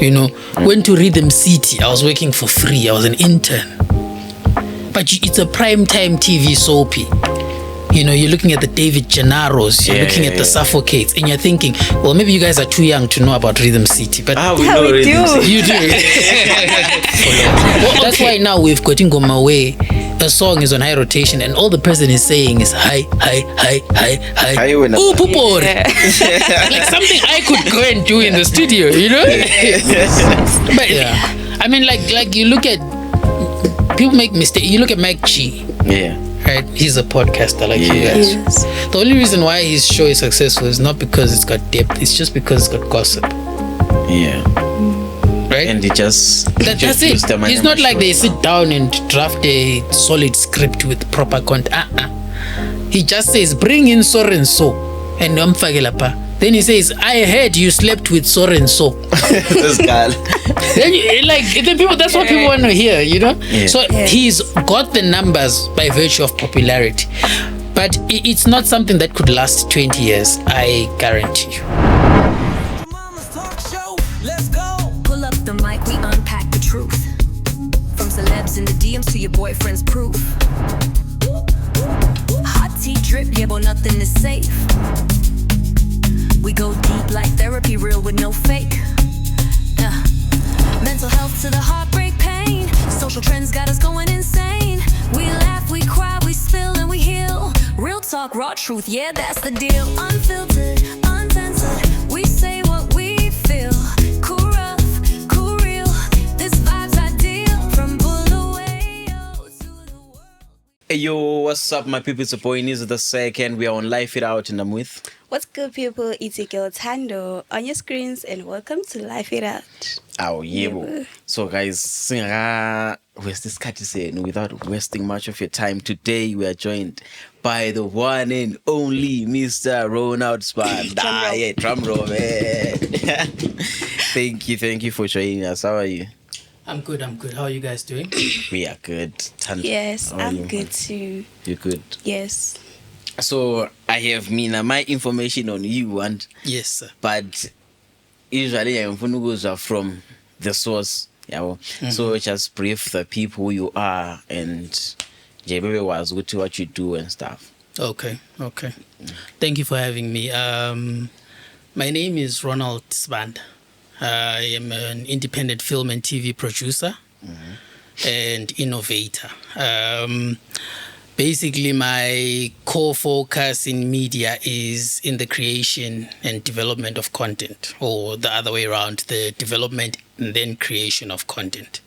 You know, went to Rhythm City. I was working for free. I was an intern. But it's a primetime TV soapy. You know, you're looking at the David Gennaros, you're looking at the Suffocates, and you're thinking, well, maybe you guys are too young to know about Rhythm City. But we know Rhythm City. You do. Well, that's why now we've got Ngoma Way. A song is on high rotation, and all the person is saying is hi. Ooh, pupor. Like something I could go and do in the studio, you know? But yeah, I mean, like you look at people make mistakes. You look at Mike G. Yeah. Right, he's a podcaster like you guys. Yes. The only reason why his show is successful is not because it's got depth, it's just because it's got gossip. Yeah. Right? And that's it. It's not like they sit down and draft a solid script with proper content. He just says, bring in so and so. And then he says, I heard you slept with so and so. This guy. Then people, that's what people want to hear, you know? Yeah. So he's got the numbers by virtue of popularity. But it's not something that could last 20 years, I guarantee you. Let's go. Pull up the mic, we unpack the truth. From celebs in the DMs to your boyfriend's proof. Hot tea drip, yeah, but nothing is safe. We go deep like therapy, real with no fake. Mental health to the heartbreak pain. Social trends got us going insane. We laugh, we cry, we spill and we heal. Real talk, raw truth, yeah, that's the deal. Unfiltered, uncensored, we say what we feel. Cool rough, cool real, this vibe's ideal. From Bulawayo to the world. Hey yo, what's up my people? It's a boy Nizzy the second. We are on Life It Out and I'm with. What's good, people? It's your girl Tando on your screens, and welcome to Life It Out. Oh, yeah. So, guys, without wasting much of your time, today we are joined by the one and only Mr. Ronald Sibanda. Drum roll, man. Thank you for joining us. How are you? I'm good. How are you guys doing? We are good. Yes, I'm good too. You're good? Yes. So I have my information on you, and yes, sir. But usually I'm going from the source. Yeah. Mm-hmm. So just brief the people who you are and JBB was good to what you do and stuff. Okay. Thank you for having me. My name is Ronald Sibanda. I am an independent film and TV producer and innovator. Basically, my core focus in media is in the creation and development of content, or the other way around, the development and then creation of content.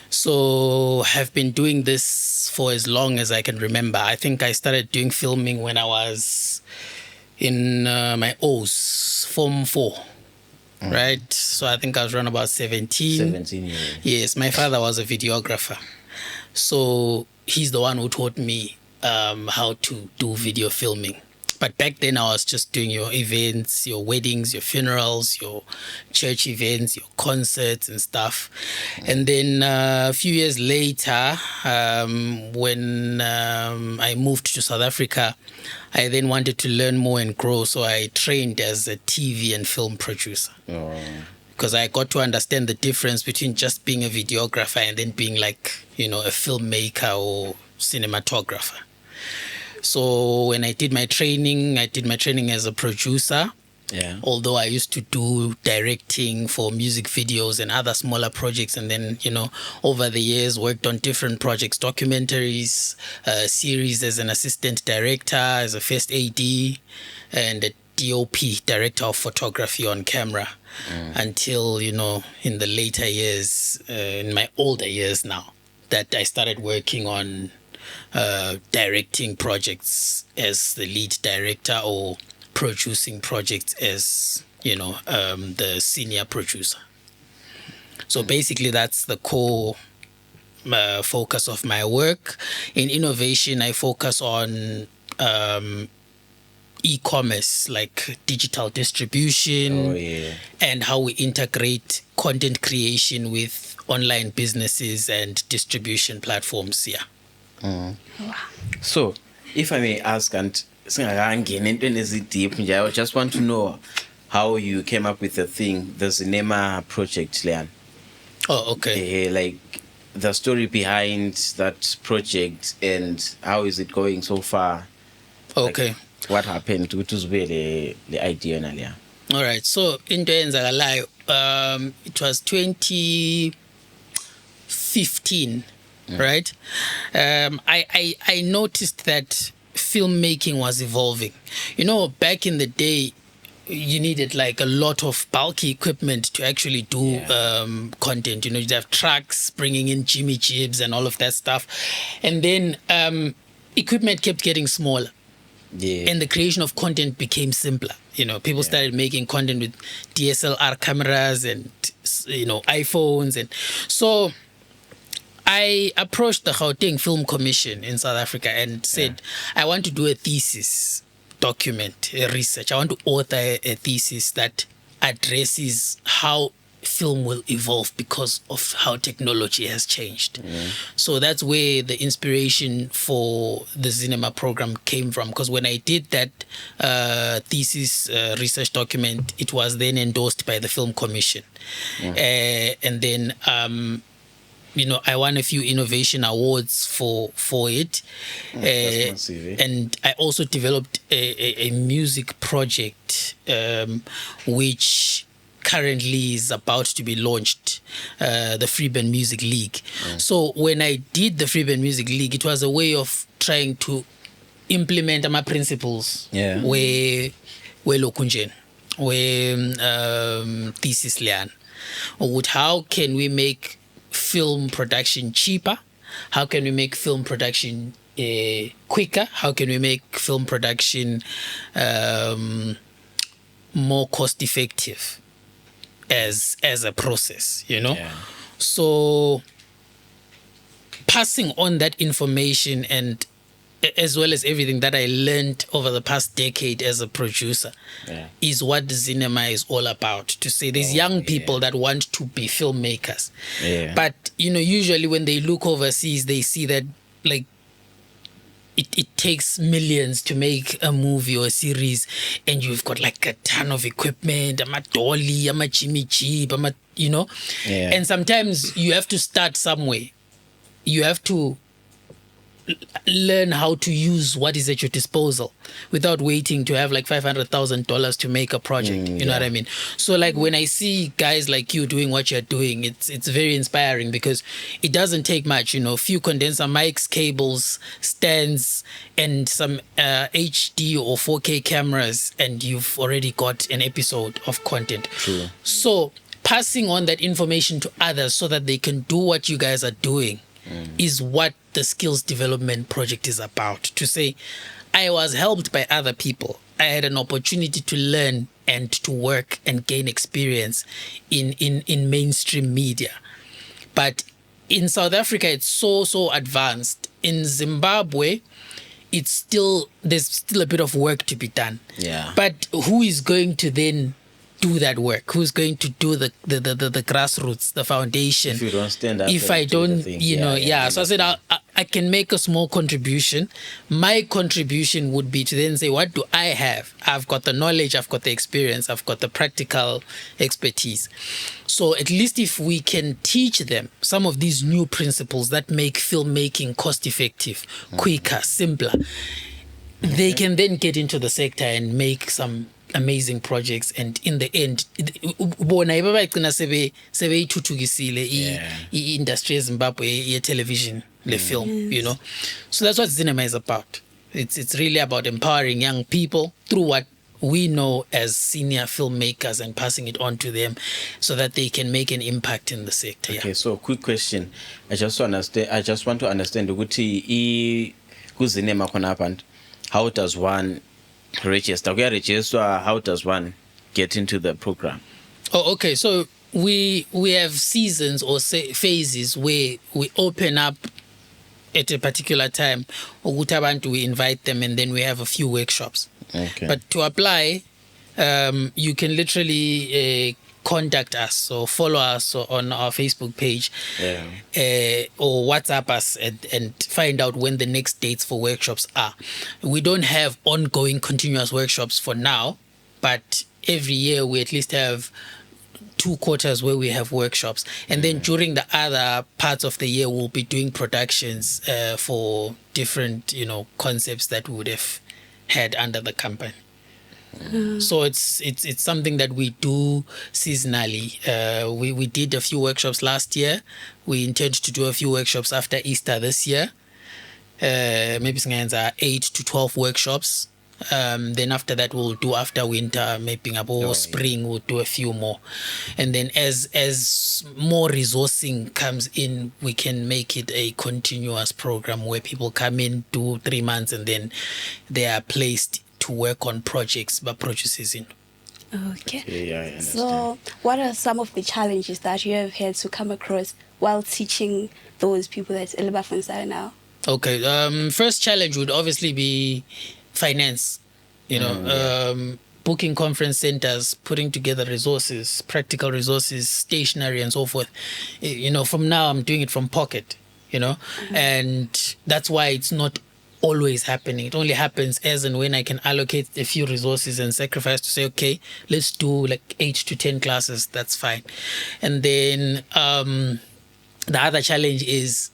So I've been doing this for as long as I can remember. I think I started doing filming when I was in my O's, Form 4. Right? So I think I was around about 17. 17 years. Yes, my father was a videographer. So he's the one who taught me how to do video filming. But back then I was just doing your events, your weddings, your funerals, your church events, your concerts and stuff. And then a few years later, when I moved to South Africa, I then wanted to learn more and grow. So I trained as a TV and film producer. Because I got to understand the difference between just being a videographer and then being like, a filmmaker or cinematographer. So when I did my training as a producer. Yeah. Although I used to do directing for music videos and other smaller projects, and then, over the years worked on different projects, documentaries, series as an assistant director, as a first AD, and a DOP, director of photography on camera, until, in the later years, in my older years now, that I started working on directing projects as the lead director or producing projects as, the senior producer. So basically that's the core focus of my work. In innovation, I focus on e-commerce, like digital distribution, and how we integrate content creation with online businesses and distribution platforms. So, if I may ask, and I just want to know, how you came up with the thing, the Cinema project, Leon. Oh, okay. Like the story behind that project and how is it going so far? Okay. Like, what happened? Which was really the idea, Nalia. All right. So into Enzakalayo, it was 2015, right? I noticed that filmmaking was evolving. You know, back in the day, you needed like a lot of bulky equipment to actually do content. You know, you'd have trucks bringing in Jimmy Jibs and all of that stuff. And then equipment kept getting smaller. Yeah. And the creation of content became simpler. You know, people started making content with DSLR cameras and, you know, iPhones. And so I approached the Gauteng Film Commission in South Africa and said, I want to do a thesis document, a research. I want to author a thesis that addresses how film will evolve because of how technology has changed. So that's where the inspiration for the Cinema program came from, because when I did that thesis research document, it was then endorsed by the Film Commission. And then you know, I won a few innovation awards for it. That's massive, And I also developed a music project which currently is about to be launched, the Freeband Music League. So when I did the Freeband Music League, it was a way of trying to implement my principles where lokunjen, where thesis lian, with how can we make film production cheaper? How can we make film production quicker? How can we make film production more cost effective as a process, you know? So passing on that information, and as well as everything that I learned over the past decade as a producer, is what the cinema is all about. To say there's young people that want to be filmmakers. But, you know, usually when they look overseas, they see that, like, it takes millions to make a movie or a series, and you've got like a ton of equipment, a dolly, a Jimmy Jeep, you know? And sometimes you have to start somewhere. You have to learn how to use what is at your disposal without waiting to have like $500,000 to make a project. You know what I mean? So like when I see guys like you doing what you're doing, it's very inspiring, because it doesn't take much, you know, few condenser mics, cables, stands, and some HD or 4K cameras, and you've already got an episode of content. True. So passing on that information to others so that they can do what you guys are doing is what the skills development project is about. To say, I was helped by other people. I had an opportunity to learn and to work and gain experience in mainstream media. But in South Africa, it's so advanced. In Zimbabwe, there's still a bit of work to be done. But who is going to then do that work? Who's going to do the grassroots, the foundation? If you don't stand up, if I don't, you know, So I said I can make a small contribution. My contribution would be to then say, what do I have? I've got the knowledge, I've got the experience, I've got the practical expertise. So at least if we can teach them some of these new principles that make filmmaking cost effective, quicker, simpler, they can then get into the sector and make some amazing projects, and in the end bona iba bagcina sebeyithuthukisile i-industry eZimbabwe ye-television, le film, you know. So that's what cinema is about. It's really about empowering young people through what we know as senior filmmakers and passing it on to them so that they can make an impact in the sector. Okay, so quick question. I just want to understand ukuthi kuzinema khona happened. How does one register? How does one get into the program? Oh, okay. So we have seasons or phases where we open up at a particular time. We invite them, and then we have a few workshops. Okay. But to apply, you can literally contact us or follow us on our Facebook page, or WhatsApp us and find out when the next dates for workshops are. We don't have ongoing continuous workshops for now, but every year we at least have 2 quarters where we have workshops, and then during the other parts of the year we'll be doing productions for different concepts that we would have had under the company. So it's something that we do seasonally. We did a few workshops last year. We intend to do a few workshops after Easter this year. Maybe singayenza 8 to 12 workshops. Then after that we'll do after winter, maybe about spring we'll do a few more. And then as more resourcing comes in, we can make it a continuous program where people come in, do 3 months, and then they are placed to work on projects but produces in. Okay. Yeah, I understand. So, what are some of the challenges that you have had to come across while teaching those people that's Elibafonsara now? Okay. First challenge would obviously be finance. Booking conference centers, putting together resources, practical resources, stationery, and so forth. From now I'm doing it from pocket. And that's why it's not always happening. It only happens as and when I can allocate a few resources and sacrifice to say, okay, let's do like 8 to 10 classes. That's fine. And then the other challenge is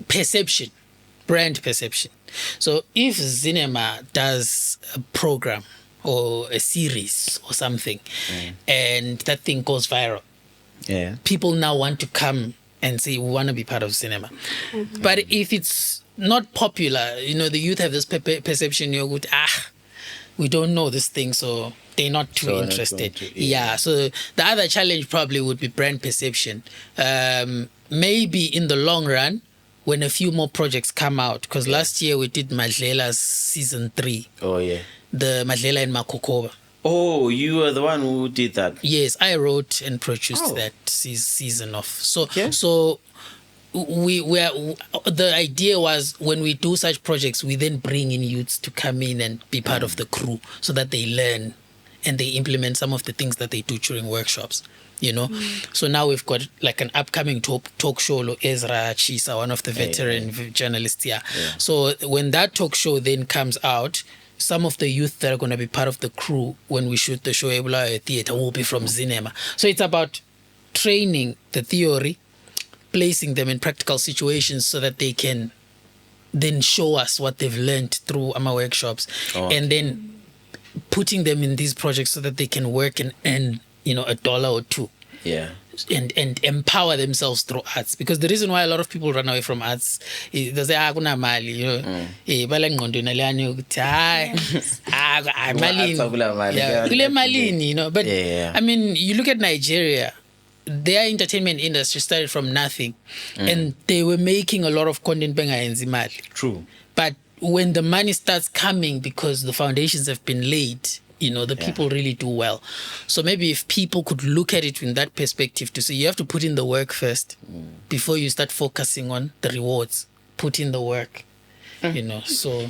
perception, brand perception. So if Zinema does a program or a series or something, and that thing goes viral, people now want to come and say, we want to be part of cinema. But if it's not popular, the youth have this perception, we don't know this thing, so they're not too interested. So the other challenge probably would be brand perception. Maybe in the long run, when a few more projects come out, because last year we did Madlela's season 3. Oh, yeah. The Madlela and Makokoba. Oh, you were the one who did that? Yes, I wrote and produced that season off. So the idea was when we do such projects, we then bring in youths to come in and be part of the crew so that they learn and they implement some of the things that they do during workshops. So now we've got like an upcoming talk show, Ezra Chisa, one of the veteran journalists here. So when that talk show then comes out, some of the youth that are going to be part of the crew when we shoot the show Ebulayo Theatre will be from Zinema. So it's about training the theory, placing them in practical situations so that they can then show us what they've learned through our workshops, and then putting them in these projects so that they can work and earn $1 or $2. And empower themselves through arts, because the reason why a lot of people run away from arts is they say kuna mali, bala ngqondweni lani ukuthi kule malini, but I mean, you look at Nigeria, their entertainment industry started from nothing, and they were making a lot of content bengayenzi imali. True. But when the money starts coming because the foundations have been laid, the people really do well. So maybe if people could look at it in that perspective to say you have to put in the work first before you start focusing on the rewards. Put in the work, so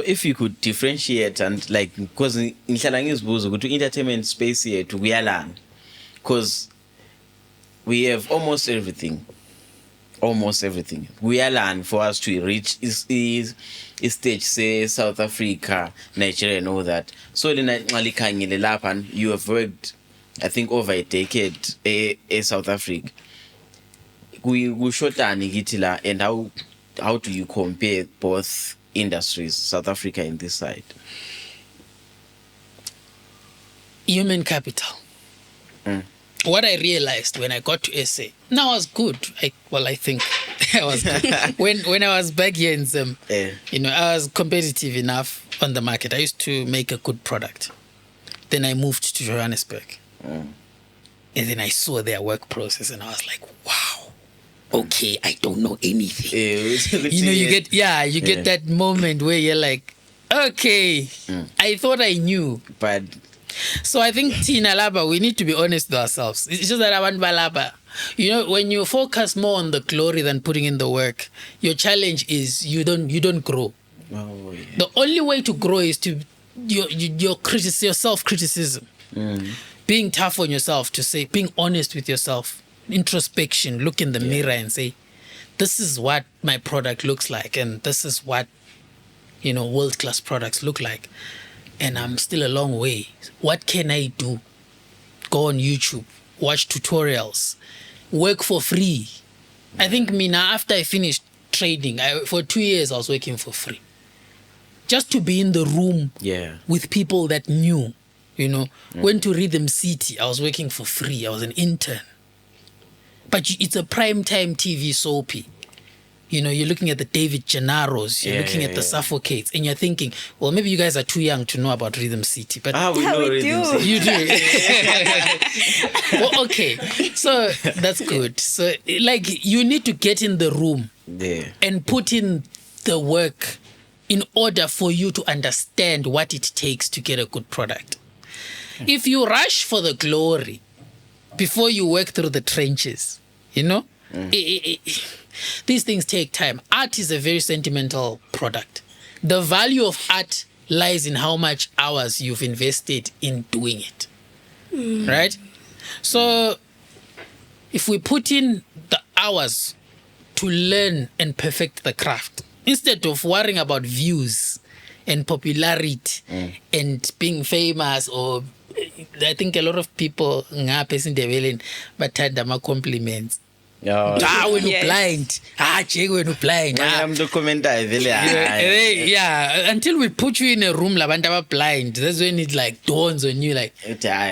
if you could differentiate and like, because ngihlala ngizibuza ukuthi entertainment space yethu kuyalana, because we have almost everything. We are learning for us to reach is stage, say South Africa, Nigeria, and all that. So you have worked, I think, over a decade in South Africa. We short and how do you compare both industries, South Africa and this side? Human capital. What I realized when I got to SA, now I was good. I think I was good. when I was back here in Zim, I was competitive enough on the market. I used to make a good product. Then I moved to Johannesburg. And then I saw their work process and I was like, wow, okay, I don't know anything. You get that moment where you're like, okay, I thought I knew. But so I think Tina Laba, we need to be honest with ourselves. It's just that I want Balaba. When you focus more on the glory than putting in the work, your challenge is you don't grow. Oh, yeah. The only way to grow is to your self-criticism. Being tough on yourself, to say, being honest with yourself, introspection, look in the mirror and say, this is what my product looks like, and this is what world-class products look like. and I'm still a long way. What can I do? Go on YouTube, watch tutorials, work for free. I think now after I finished trading, for 2 years I was working for free. Just to be in the room with people that knew, Went to Rhythm City, I was working for free. I was an intern. But it's a primetime TV soapy. You're looking at the David Gennaros, you're looking at the Suffocates, and you're thinking, well, maybe you guys are too young to know about Rhythm City. But we know we Rhythm do. City. You do. Well, okay. So that's good. So, you need to get in the room and put in the work in order for you to understand what it takes to get a good product. If you rush for the glory before you work through the trenches, these things take time. Art is a very sentimental product. The value of art lies in how much hours you've invested in doing it. Right? So if we put in the hours to learn and perfect the craft, instead of worrying about views and popularity and being famous, or I think a lot of people bathanda compliments. When you're blind. Jake, when you're blind. Until we put you in a room like blind, that's when it dawns on you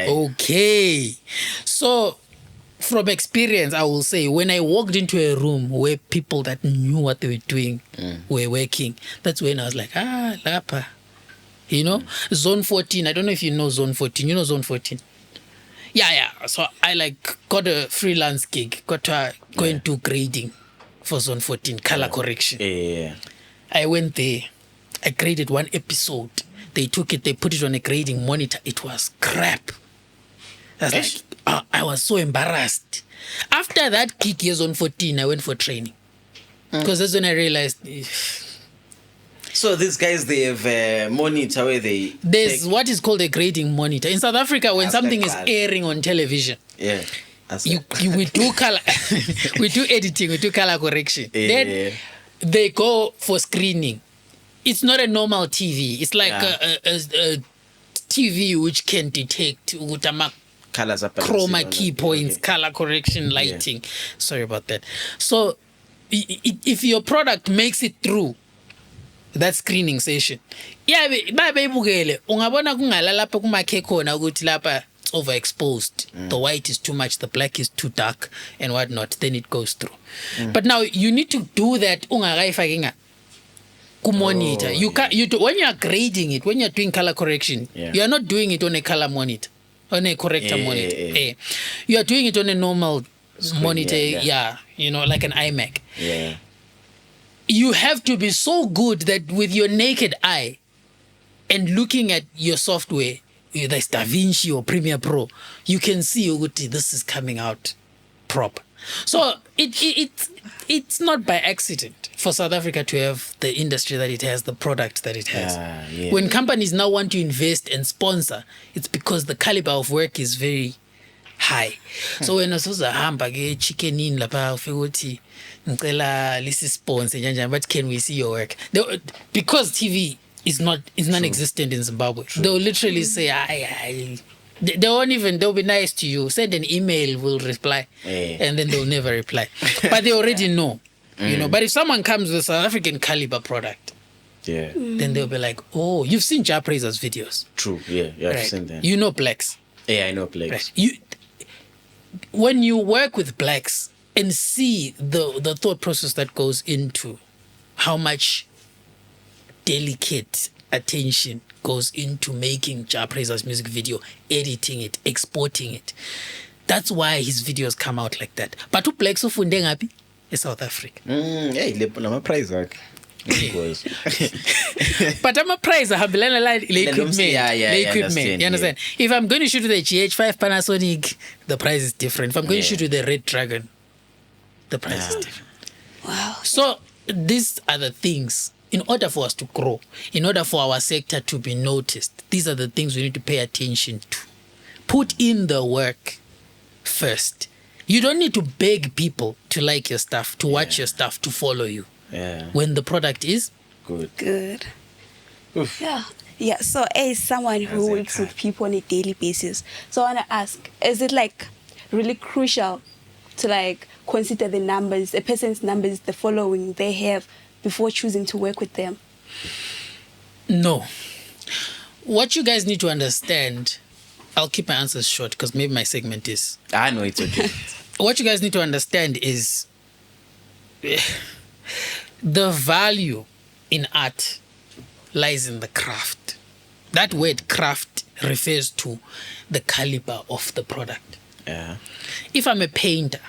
okay. So from experience, I will say, when I walked into a room where people that knew what they were doing were working, that's when I was like, lapa. Zone 14. I don't know if you know Zone 14. You know Zone 14? Yeah. So I got a freelance gig, got to go and do grading for Zone 14, color correction. Yeah. I went there. I graded one episode. They took it, they put it on a grading monitor. It was crap. I was so embarrassed. After that gig years on 14, I went for training. Because that's when I realized. So these guys, they have a monitor where there's what is called a grading monitor. In South Africa, when something is airing on television, we do color, we do editing, we do color correction. Then they go for screening. It's not a normal TV. It's like a TV which can detect colors, chroma key points, color correction, lighting. Sorry about that. So if your product makes it through that screening session, ungabona kungala lapha kumakhe khona ukuthi lapha it's overexposed, the white is too much, the black is too dark and whatnot, then it goes through. But now you need to do that ungakayifaki monitor. When you are grading it, when you're doing color correction, you are not doing it on a color monitor, on a corrector monitor. You are doing it on a normal monitor, like an iMac. You have to be so good that with your naked eye and looking at your software, whether it's DaVinci or Premiere Pro, you can see this is coming out proper. So it's not by accident for South Africa to have the industry that it has, the product that it has. When companies now want to invest and sponsor, it's because the caliber of work is very high. So when usuzahamba ke chicken in lapha ufike ngicela lisi sponsor njani, but can we see your work? Because TV is non-existent in Zimbabwe. They'll literally say they'll be nice to you, send an email, we'll reply, and then they'll never reply. But they already know, But if someone comes with South African caliber product, then they'll be like, oh, you've seen Jah Praiser's videos. True, I've seen them. You know blacks. Yeah, I know blacks. Right. When you work with blacks and see the thought process that goes into how much delicate attention goes into making Jah Praiser's music video, editing it, exporting it. That's why his videos come out like that. But blacks ufunde ngaphi? In South Africa. Amaprize. But Amaprize ahambelana le equipment. You understand? If I'm going to shoot with a GH5 Panasonic, the price is different. If I'm going to shoot with a Red Dragon, the price is different. Wow. So these are the things. In order for us to grow, in order for our sector to be noticed, these are the things we need to pay attention to. Put in the work first. You don't need to beg people to like your stuff, to watch your stuff, to follow you. When the product is good. Good. Oof. Yeah. Yeah, so as someone who works with people on a daily basis, so I want to ask, is it like really crucial to like consider the numbers, a person's numbers, the following they have before choosing to work with them? No. What you guys need to understand, I'll keep my answers short because maybe my segment is. I know it's okay. What you guys need to understand is the value in art lies in the craft. That word craft refers to the caliber of the product. Yeah. If I'm a painter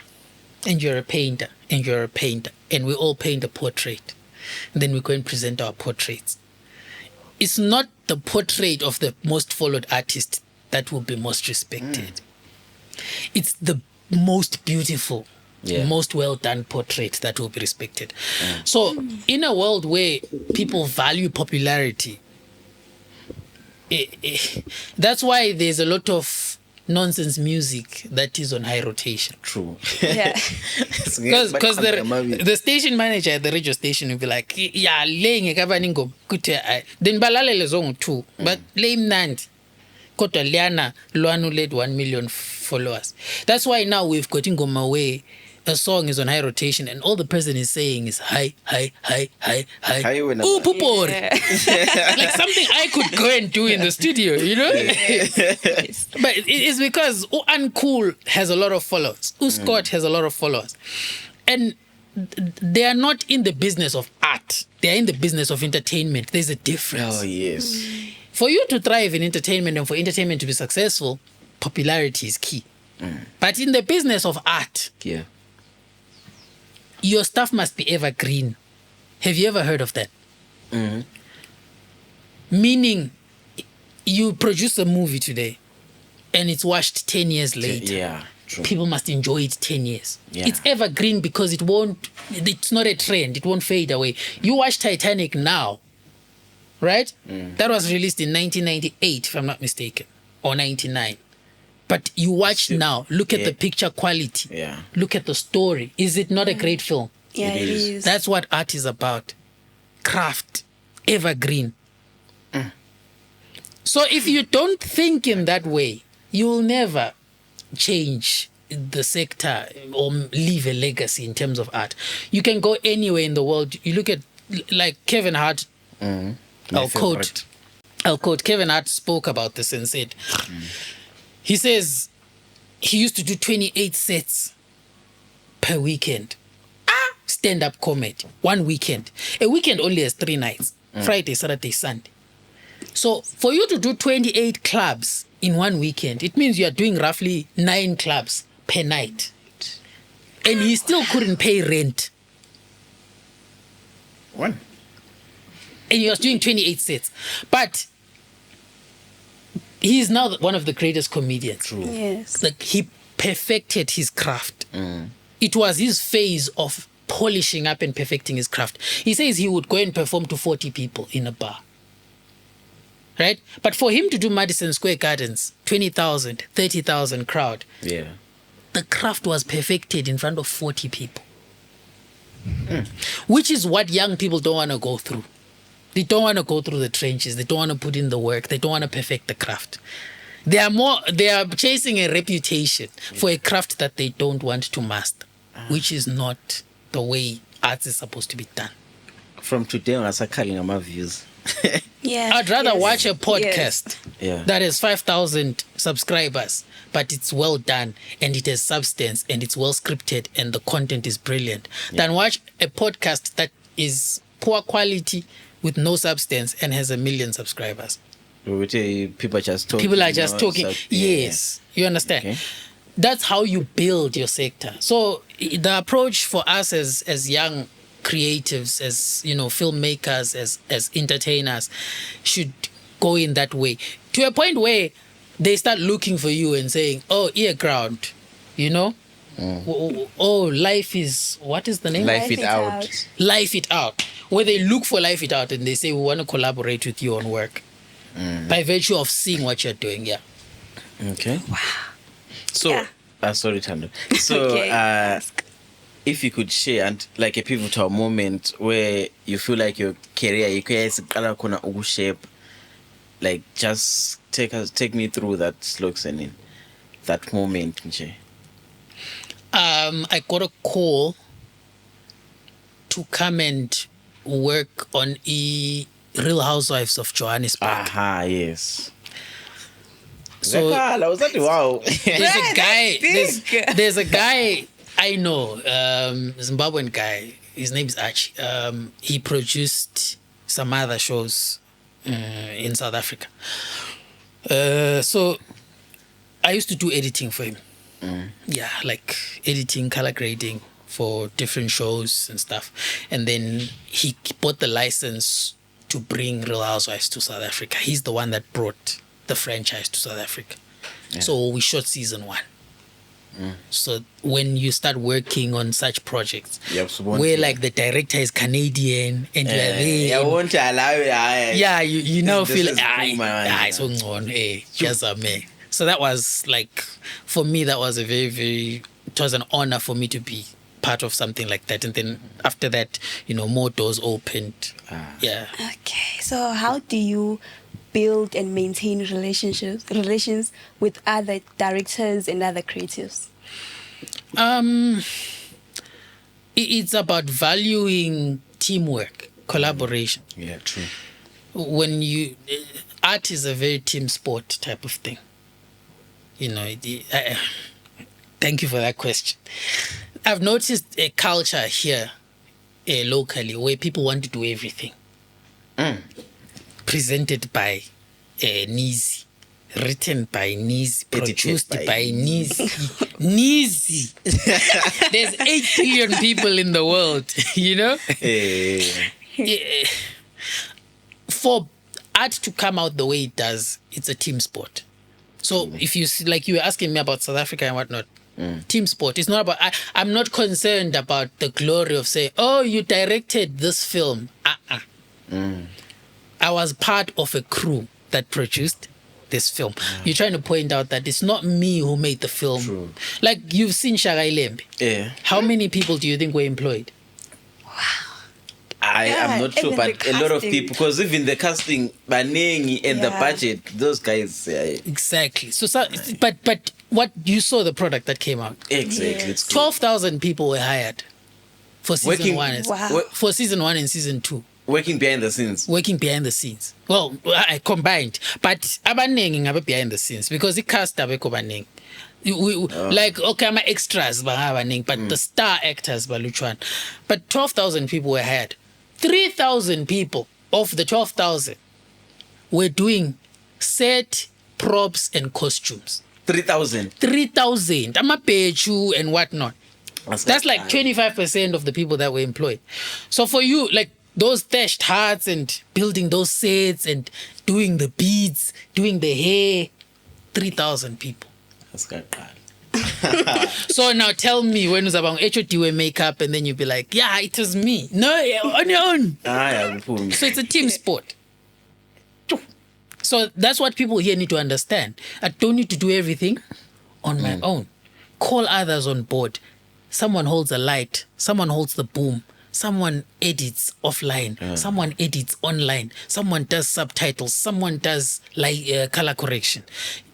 and you're a painter and you're a painter and we all paint a portrait, and then we go and present our portraits, it's not the portrait of the most followed artist that will be most respected. It's the most beautiful, most well done portrait that will be respected. So in a world where people value popularity, that's why there's a lot of nonsense music that is on high rotation. True. Yeah. Because the station manager at the radio station will be like, yeah, laying a kabaningo kute then balalele zong too, but lame nand kota liana luanu led 1 million followers. That's why now we've got ingoma way. A song is on high rotation and all the person is saying is hi. Ooh, pupor. Like something I could go and do in the studio, you know? Yes. But it's because Uncool has a lot of followers. Scott has a lot of followers. And they are not in the business of art. They are in the business of entertainment. There's a difference. Oh, yes. For you to thrive in entertainment and for entertainment to be successful, popularity is key. But in the business of art, Yeah. your stuff must be evergreen. Have you ever heard of that? Meaning, you produce a movie today and it's watched 10 years later. Yeah. True. People must enjoy it 10 years. Yeah. It's evergreen because it's not a trend. It won't fade away. You watch Titanic now, right? That was released in 1998, if I'm not mistaken, or 99. But you watch now, look at the picture quality. Yeah. Look at the story. Is it not a great film? Yeah, it is. That's what art is about. Craft, evergreen. So if you don't think in that way, you will never change the sector or leave a legacy in terms of art. You can go anywhere in the world. You look at like Kevin Hart. I'll quote. Kevin Hart spoke about this and said, he says he used to do 28 sets per weekend. Stand-up comedy, 1 weekend. A weekend only has 3 nights, Friday, Saturday, Sunday. So for you to do 28 clubs in 1 weekend, it means you are doing roughly 9 clubs per night. And he still couldn't pay rent. One. And he was doing 28 sets. But he is now one of the greatest comedians. True. Yes. Like he perfected his craft. It was his phase of polishing up and perfecting his craft. He says he would go and perform to 40 people in a bar. Right? But for him to do Madison Square Gardens, 20,000, 30,000 crowd, Yeah. the craft was perfected in front of 40 people. Which is what young people don't want to go through. They don't want to go through the trenches. They don't want to put in the work. They don't want to perfect the craft. They are chasing a reputation for a craft that they don't want to master, which is not the way art is supposed to be done. From today on, I'm calling my views. Yeah. I'd rather yes, watch a yes. podcast Yeah. that has 5,000 subscribers, but it's well done and it has substance and it's well scripted and the content is brilliant, than watch a podcast that is poor quality with no substance and has 1 million subscribers. People are just talking. People are just talking. Yeah. Yes, you understand? Okay. That's how you build your sector. So the approach for us as young creatives, as filmmakers, as entertainers, should go in that way to a point where they start looking for you and saying, "Oh, ear ground," Oh, life is, what is the name? Life it out. Life it out. Where they look for life it out and they say, we want to collaborate with you on work by virtue of seeing what you're doing. Yeah. Okay. Wow. So, Yeah. sorry, Tando. So, Okay. if you could share and like a pivotal moment where you feel like your career, you can shape Like, just take me through that sloxening, that moment, nje. I got a call to come and work on Real Housewives of Johannesburg. Aha, yes. So I was like, wow. there's a guy I know, Zimbabwean guy. His name is Archie. He produced some other shows in South Africa. So I used to do editing for him. Yeah, like editing, color grading for different shows and stuff. And then he bought the license to bring Real Housewives to South Africa. He's the one that brought the franchise to South Africa. Yeah. So we shot season 1. So when you start working on such projects, where like the director is Canadian and you're there, I won't allow it. Yeah, you now feel so So that was like, for me, that was a very, very, it was an honor for me to be part of something like that. And then after that, more doors opened. Yeah. Okay, so how do you build and maintain relations with other directors and other creatives? It's about valuing teamwork, collaboration. Yeah, true. When art is a very team sport type of thing. Thank you for that question. I've noticed a culture here locally where people want to do everything. Presented by Nizi, written by Nizi, produced by Nizi. Nizi. There's 8 billion people in the world, For art to come out the way it does, it's a team sport. So if you see, like you were asking me about South Africa and whatnot, team sport. It's not about, I'm not concerned about the glory of saying, oh, you directed this film. I was part of a crew that produced this film. You're trying to point out that it's not me who made the film. True. Like you've seen Shaka Ilembe. Yeah. How many people do you think were employed? I'm not sure, but a lot of people, because even the casting, Banengi and the budget, those guys. Exactly. So but what you saw the product that came out. Exactly. Yes. 12,000 people were hired for season 1. Wow. For season 1 and season 2. Working behind the scenes. Well, I combined, but abanengi ngabe behind the scenes because the cast abekho banengi. Like okay, I'm extras bangabanengi, but the star actors baluchwana. But 12,000 people were hired. 3,000 people of the 12,000 were doing set, props, and costumes. 3,000. 3,000. Amapechu and whatnot. That's like 25% of the people that were employed. So for you, like those thatched huts and building those sets and doing the beads, doing the hair, 3,000 people. That's good. So now tell me when Uzabang HOD makeup and then you'll be like, yeah, it was me. No, on your own. So it's a team sport. So that's what people here need to understand. I don't need to do everything on my own. Call others on board. Someone holds a light. Someone holds the boom. Someone edits offline. Someone edits online. Someone does subtitles. Someone does color correction.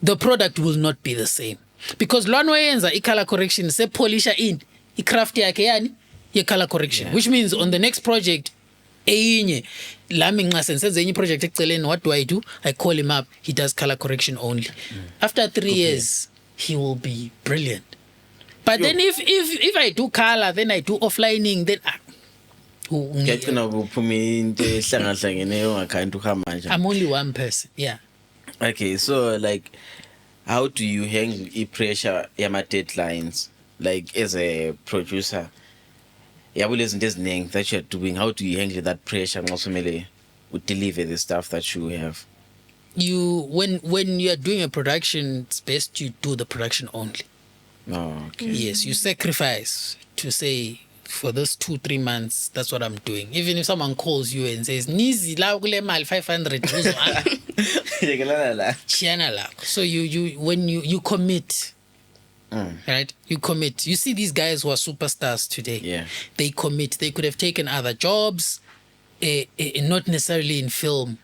The product will not be the same. Because lwana yenza i-color correction se polisha in i-craft yakhe yani ye-color correction, which means on the next project eyinye lami nxa sensenze enye project eceleni, what do? I call him up, he does color correction only. After 3 years he will be brilliant. But then if I do color, then I do offlining, then I'm only one person. Yeah. Okay, so like how do you handle pressure yama deadlines, like as a producer? That you're doing, how do you handle that pressure and also would deliver the stuff that you have? When you're doing a production, it's best you do the production only. Oh, okay. Yes, you sacrifice to say for those 2-3 months, that's what I'm doing. Even if someone calls you and says, Nizi la kule mal 500. So when you commit, right? You commit. You see these guys who are superstars today. Yeah. They commit. They could have taken other jobs, not necessarily in film,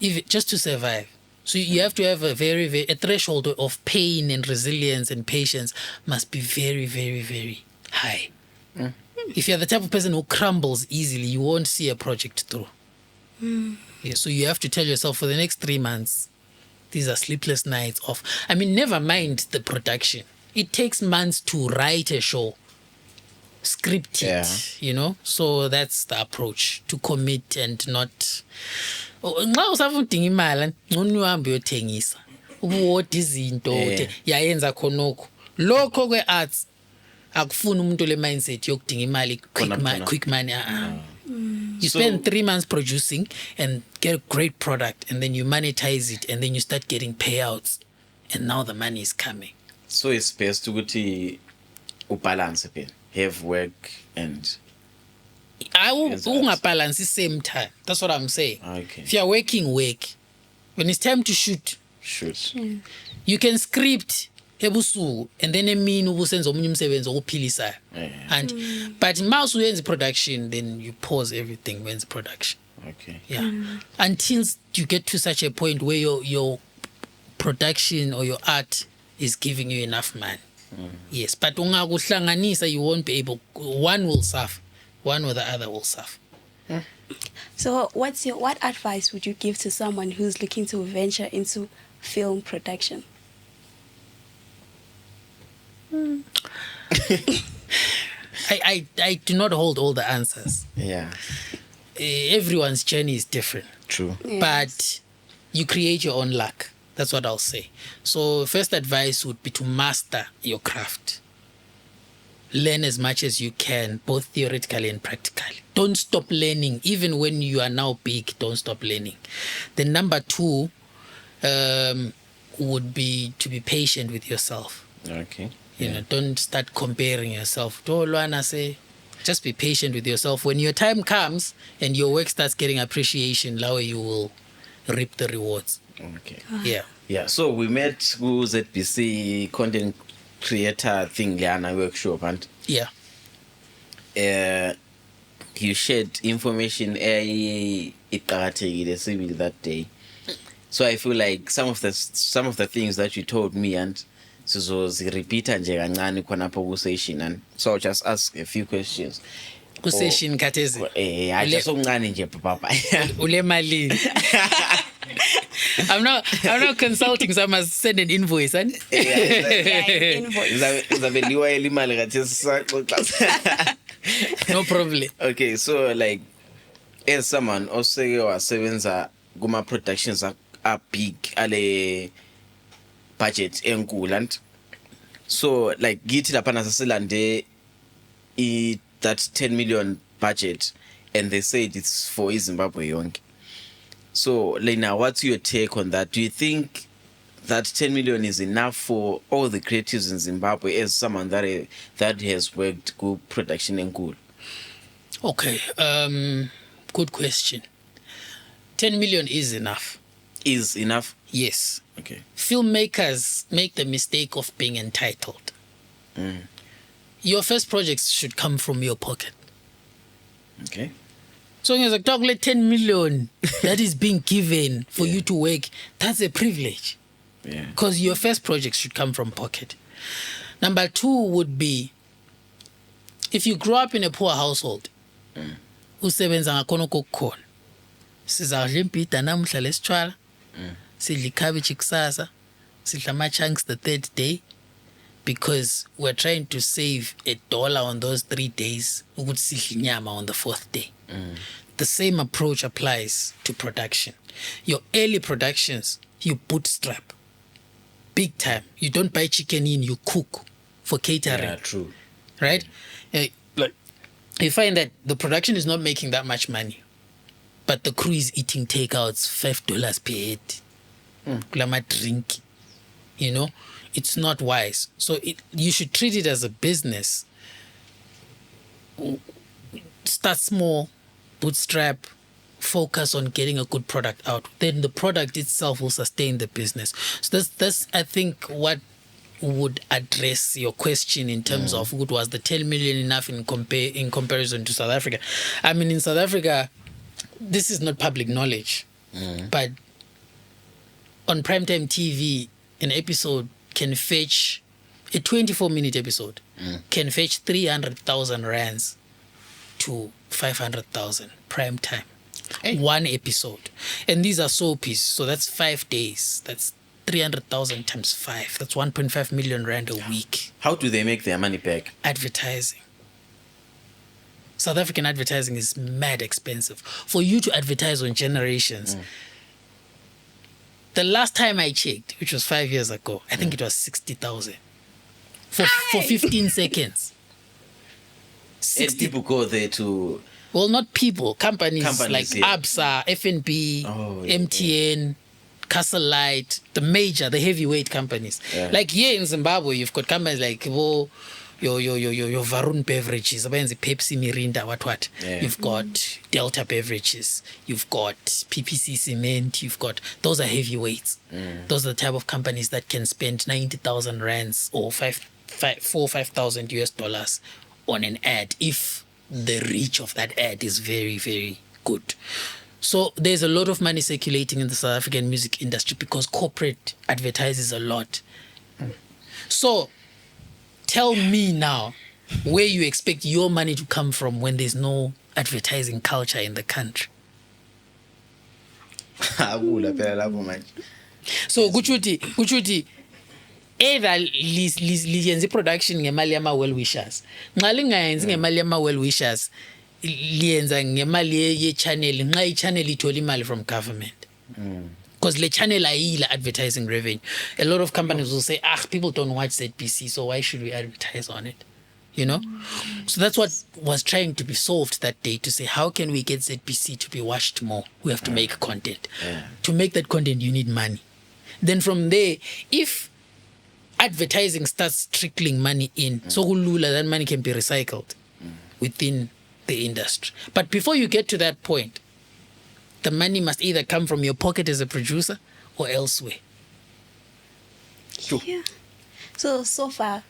even just to survive. So you have to have a a threshold of pain and resilience and patience must be very, very, very high. If you're the type of person who crumbles easily, you won't see a project through. Yeah, so you have to tell yourself for the next 3 months, these are sleepless nights of, I mean, never mind the production. It takes months to write a show, script it, you know? So that's the approach, to commit and not... Nxa usafundinga imali ngcono uhambe uyothengisa ubuwoda izinto yayenza khonokho lokho kwe-arts akufuni umuntu le mindset yokudinga imali quick money. You spend 3 months producing and get a great product, and then you monetize it, and then you start getting payouts, and now the money is coming. So it's best to balance a bit, have work and... I will balance the same time. That's what I'm saying. Okay. If you're working, work. When it's time to shoot. You can script ebusuku and then ubusenza omunye umsebenzi okuphilisa. And but mouse when's production, then you pause everything when's production. Okay. Yeah. Until you get to such a point where your production or your art is giving you enough money. Yes, but ungakuhlanganisa, you won't be able. One will suffer. One or the other will suffer. So what advice would you give to someone who's looking to venture into film production? I do not hold all the answers. Yeah. Everyone's journey is different. True. Yes. But you create your own luck. That's what I'll say. So first advice would be to master your craft. Learn as much as you can, both theoretically and practically. Don't stop learning. Even when you are now big, don't stop learning. Then number 2 would be to be patient with yourself. Okay. You know, don't start comparing yourself. Just be patient with yourself. When your time comes and your work starts getting appreciation, now you will reap the rewards. Okay. Yeah. So we met with ZBC content creator thing Liana workshop, and you shared information that day. So I feel like some of the things that you told me and so repeat and session, and so I'll just ask a few questions. Session katezi. I just papa. Ule mali. I'm not consulting, so I must send an invoice. No problem. Okay, so like as someone also sevenza guma productions are big ale budget enkulu, and so like githi lapha nasaselande that 10 million budget, and they said it's for Zimbabwe yonke. So Lena, what's your take on that? Do you think that 10 million is enough for all the creatives in Zimbabwe, as someone that has worked good production and good? Okay, good question. 10 million is enough. Is enough? Yes. Okay. Filmmakers make the mistake of being entitled. Your first projects should come from your pocket. Okay. So there's a talk like 10 million that is being given for you to work. That's a privilege. Yeah. Because your first projects should come from pocket. Number 2 would be, if you grow up in a poor household, usebenza ngakhona kokukhona. Sizadla imbhida namuhla lesitshwala. Sidla ikhabitshi kusasa. Sidla ama-chunks the 3rd day. Because we're trying to save $1 on those 3 days, ukuthi sidle inyama on the 4th day. The same approach applies to production. Your early productions, you bootstrap. Big time. You don't buy chicken in, you cook for catering. Yeah, true. Right? Like, you find that the production is not making that much money, but the crew is eating takeouts, $5 per head. Kulama drink. You know? It's not wise. So you should treat it as a business. Start small, bootstrap, focus on getting a good product out. Then the product itself will sustain the business. So that's I think, what would address your question in terms of what was the 10 million enough in comparison to South Africa. I mean, in South Africa, this is not public knowledge, but on primetime TV, an episode can fetch, a 24-minute episode can fetch 300,000 rands to 500,000 prime time. Hey. One episode. And these are soapies, so that's 5 days. That's 300,000 times 5. That's 1.5 million rand a week. How do they make their money back? Advertising. South African advertising is mad expensive. For you to advertise on Generations, the last time I checked, which was 5 years ago, I think it was 60,000 for 15 seconds. And people go there to... Well, not people, companies like yeah. Absa, FNB, Oh, yeah, MTN, Castle Light, the heavyweight companies. Yeah. Like here in Zimbabwe, you've got companies like your Varun Beverages, Pepsi, Mirinda, what. Yeah. You've got Delta Beverages, you've got PPC Cement, those are heavyweights. Those are the type of companies that can spend 90,000 rands or 5,000 US dollars on an ad if the reach of that ad is very, very good. So there's a lot of money circulating in the South African music industry because corporate advertises a lot. So tell me now where you expect your money to come from when there's no advertising culture in the country. So kuchuti either liyenza production ngemali yama well wishers. Nxa lingayenzi ngemali yama well wishers, liyenza ngemali ye channel, nxa I channel ithola imali from government. Because the channel ayila advertising revenue. A lot of companies will say, people don't watch ZBC, so why should we advertise on it? You know? So that's what was trying to be solved that day, to say, how can we get ZBC to be watched more? We have to make content. To make that content, you need money. Then from there, if advertising starts trickling money in, so kulula, that money can be recycled within the industry. But before you get to that point, the money must either come from your pocket as a producer or elsewhere. Yeah. So far,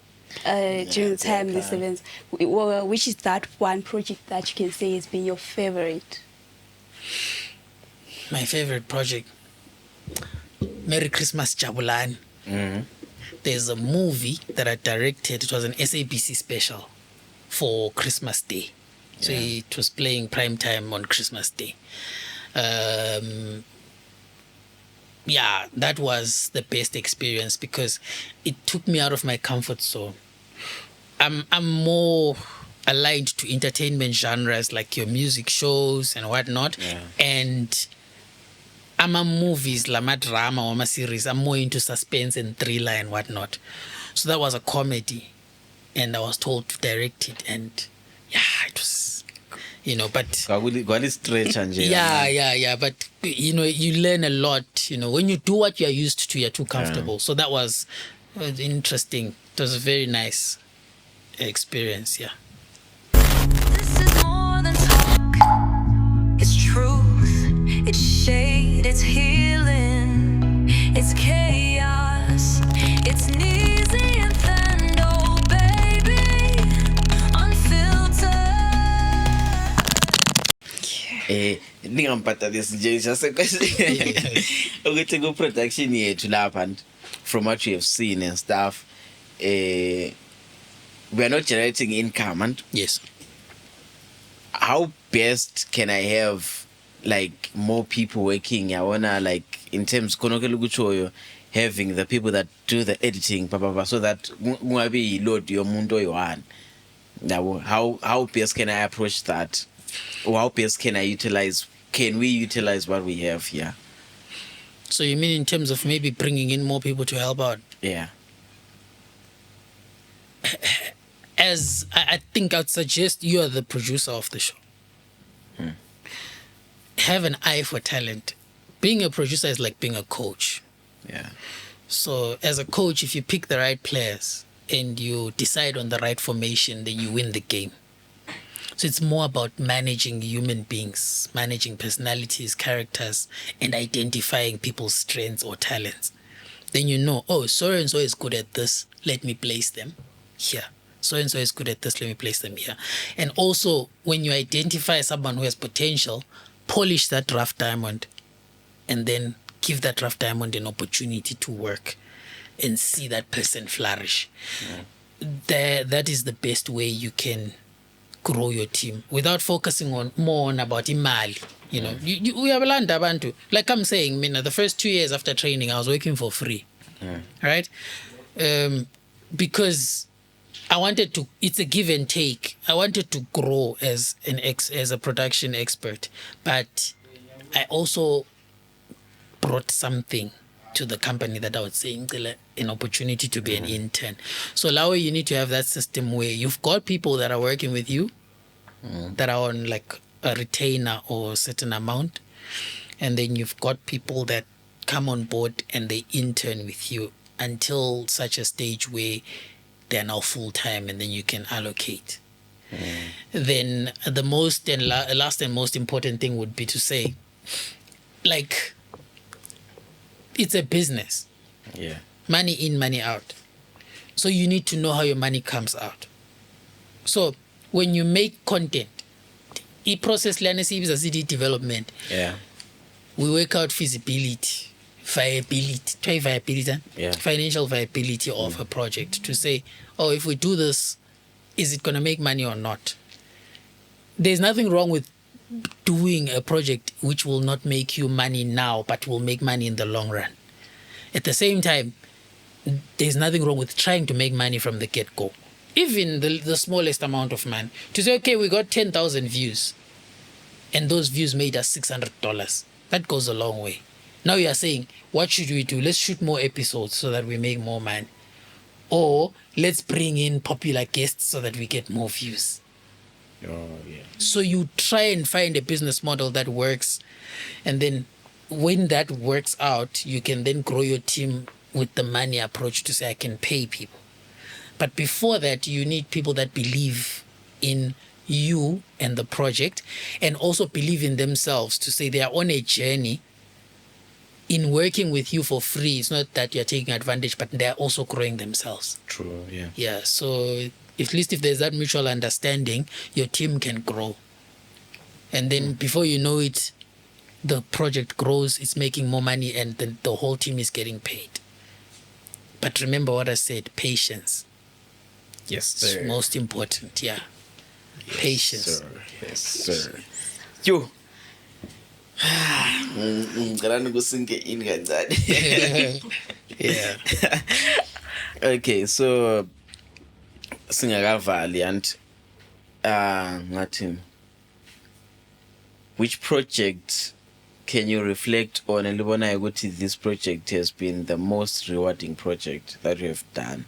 during the time, this event, which is that one project that you can say has been your favorite? My favorite project, Merry Christmas Jabulani. There's a movie that I directed. It was an SABC special for Christmas Day. So it was playing prime time on Christmas Day. That was the best experience because it took me out of my comfort zone. I'm more aligned to entertainment genres like your music shows and whatnot. And I'm a movies, lama drama, or series. I'm more into suspense and thriller and whatnot. So that was a comedy, and I was told to direct it, and it was, but but you learn a lot. When you do what you're used to, you're too comfortable. So that was interesting. It was a very nice experience. Yeah. This is more than talk. It's truth. It's shade. It's healing. It's chaos. It's easy and then, oh baby, unfiltered. Ningampata this just a question. Okay, to go production here to lapand from what you have seen and stuff. We are not generating income, and Yes. how best can I have like more people working? I wanna like in terms having the people that do the editing, so that load your mundo yohan. How best can I approach that? Or how best can we utilize what we have here? So you mean in terms of maybe bringing in more people to help out? Yeah. As I think I'd suggest, you are the producer of the show. Have an eye for talent. Being a producer is like being a coach. Yeah. So as a coach, if you pick the right players and you decide on the right formation, then you win the game. So it's more about managing human beings, managing personalities, characters, and identifying people's strengths or talents. Then so-and-so is good at this, let me place them here. So-and-so is good at this, let me place them here. And also, when you identify someone who has potential, polish that rough diamond and then give that rough diamond an opportunity to work and see that person flourish. That is the best way you can grow your team without focusing on more on about imali. You know, we have learned abantu. Like I'm saying, the first 2 years after training, I was working for free, right? Because I wanted to. It's a give and take. I wanted to grow as a production expert, but I also brought something to the company that I was saying, an opportunity to be an intern. So now you need to have that system where you've got people that are working with you that are on like a retainer or a certain amount, and then you've got people that come on board and they intern with you until such a stage where they're now full-time, and then you can allocate. Then the most and last and most important thing would be to say, like, it's a business. Yeah. Money in, money out. So you need to know how your money comes out. So when you make content, process CD development. Yeah. We work out feasibility, viability, Yeah. financial viability of a project to say, oh, if we do this, is it going to make money or not? There's nothing wrong with doing a project which will not make you money now, but will make money in the long run. At the same time, there's nothing wrong with trying to make money from the get-go. Even the smallest amount of money. To say, okay, we got 10,000 views, and those views made us $600. That goes a long way. Now you are saying, what should we do? Let's shoot more episodes so that we make more money. Or let's bring in popular guests so that we get more views. Oh, yeah. So you try and find a business model that works, and then when that works out, you can then grow your team with the money approach to say, I can pay people. But before that, you need people that believe in you and the project, and also believe in themselves to say they are on a journey in working with you for free. It's not that you're taking advantage, but they're also growing themselves. True, yeah. Yeah, so at least if there's that mutual understanding, your team can grow. And then before you know it, the project grows, it's making more money, and the whole team is getting paid. But remember what I said, patience. Yes, It's sir. most important, yeah. Patience. Sir. Yes, sir. Yo. Ngicela kusinke in kancane. Yeah. Okay, so singakavali and ngathi, which project can you reflect on and libona ukuthi this project has been the most rewarding project that you have done?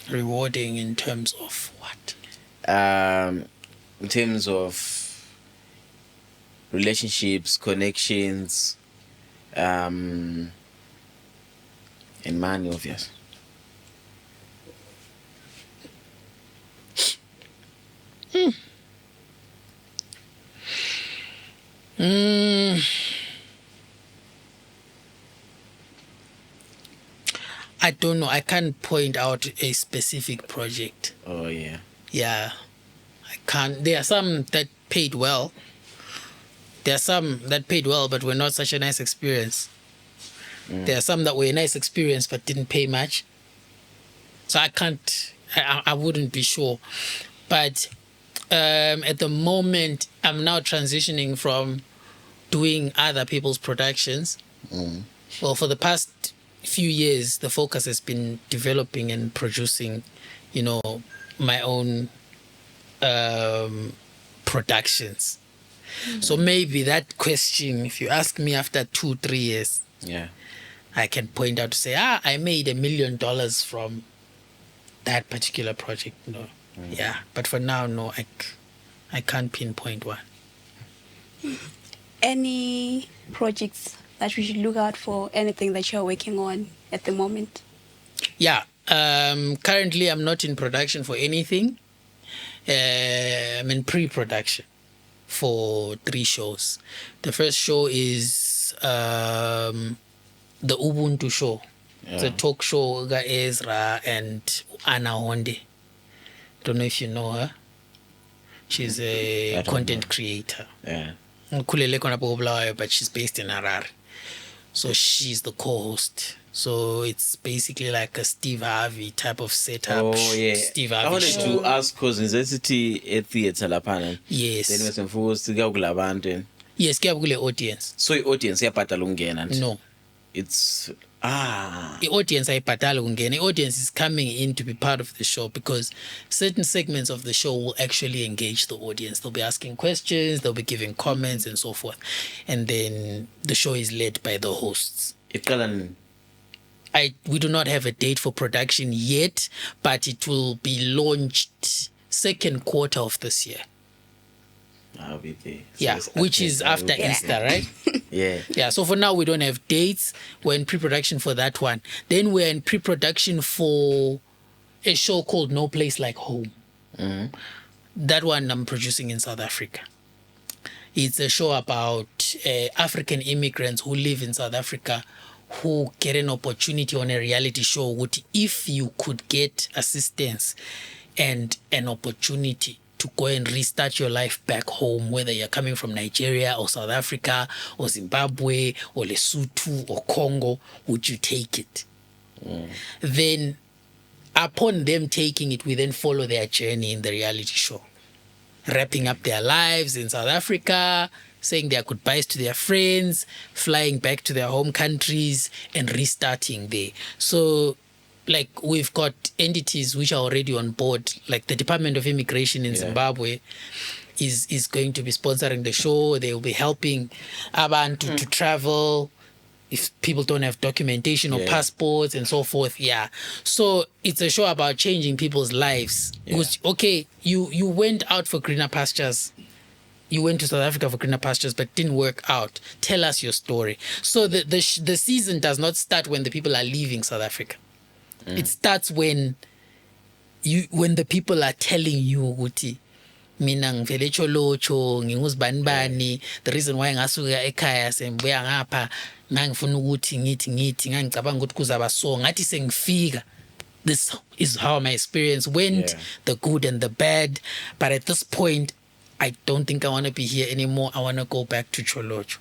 Rewarding in terms of what? In terms of relationships, connections, and money, obviously. I don't know. I can't point out a specific project. Oh, yeah. Yeah, I can't. There are some that paid well. There are some that paid well, but were not such a nice experience. There are some that were a nice experience, but didn't pay much. So I can't, I wouldn't be sure. But at the moment, I'm now transitioning from doing other people's productions. Well, for the past few years, the focus has been developing and producing, my own productions. So maybe that question, if you ask me after 2-3 years, Yeah. I can point out to say, I made $1 million from that particular project. No. Yeah. But for now, no, I can't pinpoint one. Any projects that we should look out for, anything that you're working on at the moment? Yeah. Currently, I'm not in production for anything. I'm in pre-production for 3 shows. The first show is the Ubuntu show. Yeah. It's a talk show with Ezra and Anna Honde. Don't know if you know her. She's a I don't content know. creator. Yeah. Ngikhulele khona Bulawayo, but she's based in Harare. So she's the co-host. So it's basically like a Steve Harvey type of setup. Oh yeah. Steve I Harvey wanted show. to ask because University theatre lapana. Yes. Then we're supposed to go kulabantu. Yes, kuyabukule audience. So audience iyabhadala ungena. No. It's The audience ayibhadali ukungena. The audience is coming in to be part of the show because certain segments of the show will actually engage the audience. They'll be asking questions, they'll be giving comments and so forth. And then the show is led by the hosts. We do not have a date for production yet, but it will be launched second quarter of this year. I'll be there. Yeah, which is after Easter, right? Yeah. Yeah, so for now we don't have dates. We're in pre-production for that one. Then we're in pre-production for a show called No Place Like Home. Mm-hmm. That one I'm producing in South Africa. It's a show about African immigrants who live in South Africa who get an opportunity on a reality show. If you could get assistance and an opportunity to go and restart your life back home, whether you're coming from Nigeria or South Africa or Zimbabwe or Lesotho or Congo, would you take it? Then upon them taking it, we then follow their journey in the reality show, wrapping up their lives in South Africa, saying their goodbyes to their friends, flying back to their home countries and restarting there. So like we've got entities which are already on board, like the Department of Immigration in Zimbabwe is going to be sponsoring the show. They will be helping abantu to travel if people don't have documentation or passports and so forth. Yeah. So it's a show about changing people's lives. Because, okay, you went out for greener pastures. You went to South Africa for greener pastures, but didn't work out. Tell us your story. So the season does not start when the people are leaving South Africa. It starts when the people are telling you ukuthi mina ngivele cholocho nginguzibani the reason why ngasuka ekhaya sembuya ngapha ngangifuna ukuthi ngithi ngangicabanga ukuthi kuzaba so ngathi sengifika. This is how my experience went, the good and the bad, but at this point I don't think I want to be here anymore. I want to go back to Cholocho.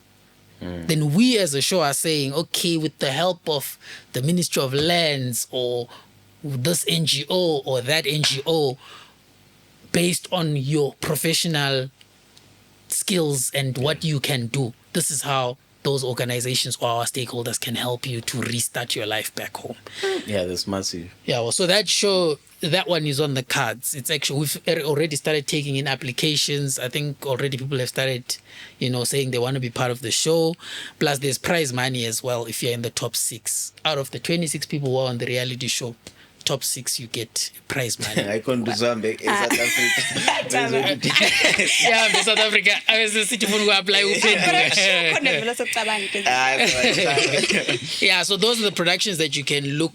Then we as a show are saying, okay, with the help of the Ministry of Lands or this NGO or that NGO, based on your professional skills and what you can do, this is how those organizations or our stakeholders can help you to restart your life back home. Yeah, that's massive. Yeah, well, so that show, that one is on the cards. It's actually, we've already started taking in applications. I think already people have started, saying they want to be part of the show. Plus there's prize money as well if you're in the top 6. Out of the 26 people who are on the reality show, top 6 you get prize money. I can't do Zambia in South Africa. Yeah, in South Africa. I was the city for apply. Yeah, so those are the productions that you can look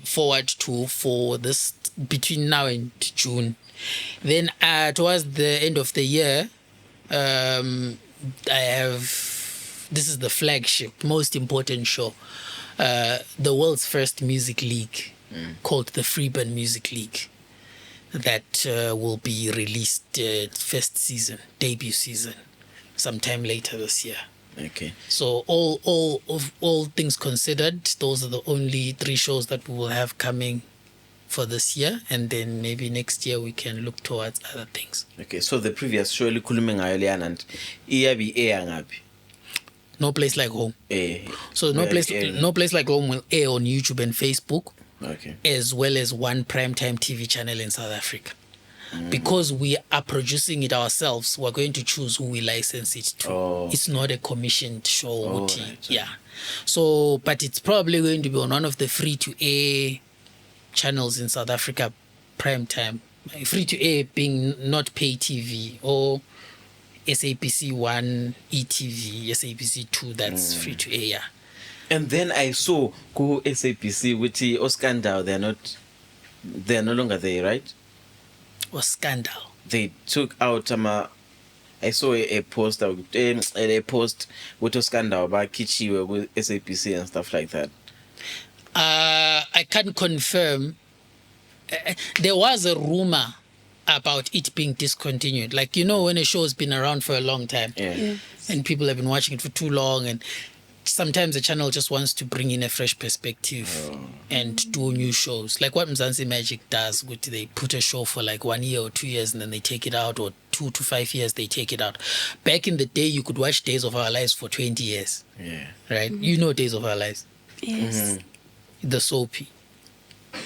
forward to for this between now and June. Then towards the end of the year, I have, this is the flagship, most important show, the world's first music league called the Freeburn Music League that will be released first season, debut season, sometime later this year. Okay. So all things considered, those are the only 3 shows that we will have coming for this year, and then maybe next year we can look towards other things. Okay, so the previous show likhulume ngayo leyana and iyabi air ngaphi? No Place Like Home. So No Place Like Home will air on YouTube and Facebook. Okay. As well as one primetime TV channel in South Africa. Because we are producing it ourselves, we're going to choose who we license it to. It's not a commissioned show. Right. Yeah. So, but it's probably going to be on one of the free-to-air channels in South Africa, primetime. Free-to-air being not pay TV, or SABC 1, ETV, SABC 2, that's free-to-air, yeah. And then I saw go SABC with the Oskandao. They're no longer there, right? Oskandao. They took out I saw a post with Oskandao about Kichiwe with SABC and stuff like that. I can't confirm. There was a rumor about it being discontinued. Like, when a show has been around for a long time and people have been watching it for too long, and sometimes the channel just wants to bring in a fresh perspective and do new shows. Like what Mzansi Magic does, which they put a show for like 1 year or 2 years and then they take it out, or 2 to 5 years they take it out. Back in the day, you could watch Days of Our Lives for 20 years. Yeah. Right? You know Days of Our Lives. Yes. The soapy.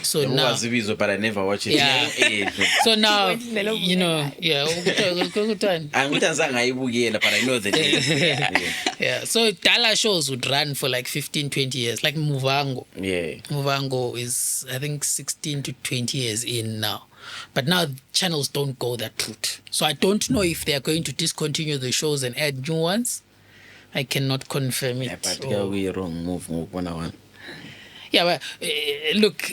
So It now, was a video, but I never watched it. Yeah. so now, you know, yeah. Anguthanzanga ayibukela, but I know the name. Yeah, so Dala shows would run for like 15, 20 years, like Muvango. Yeah. Muvango is, I think, 16 to 20 years in now. But now channels don't go that route. So I don't know if they are going to discontinue the shows and add new ones. I cannot confirm it. Yeah, but yeah, we wrong move 101. Yeah, but look,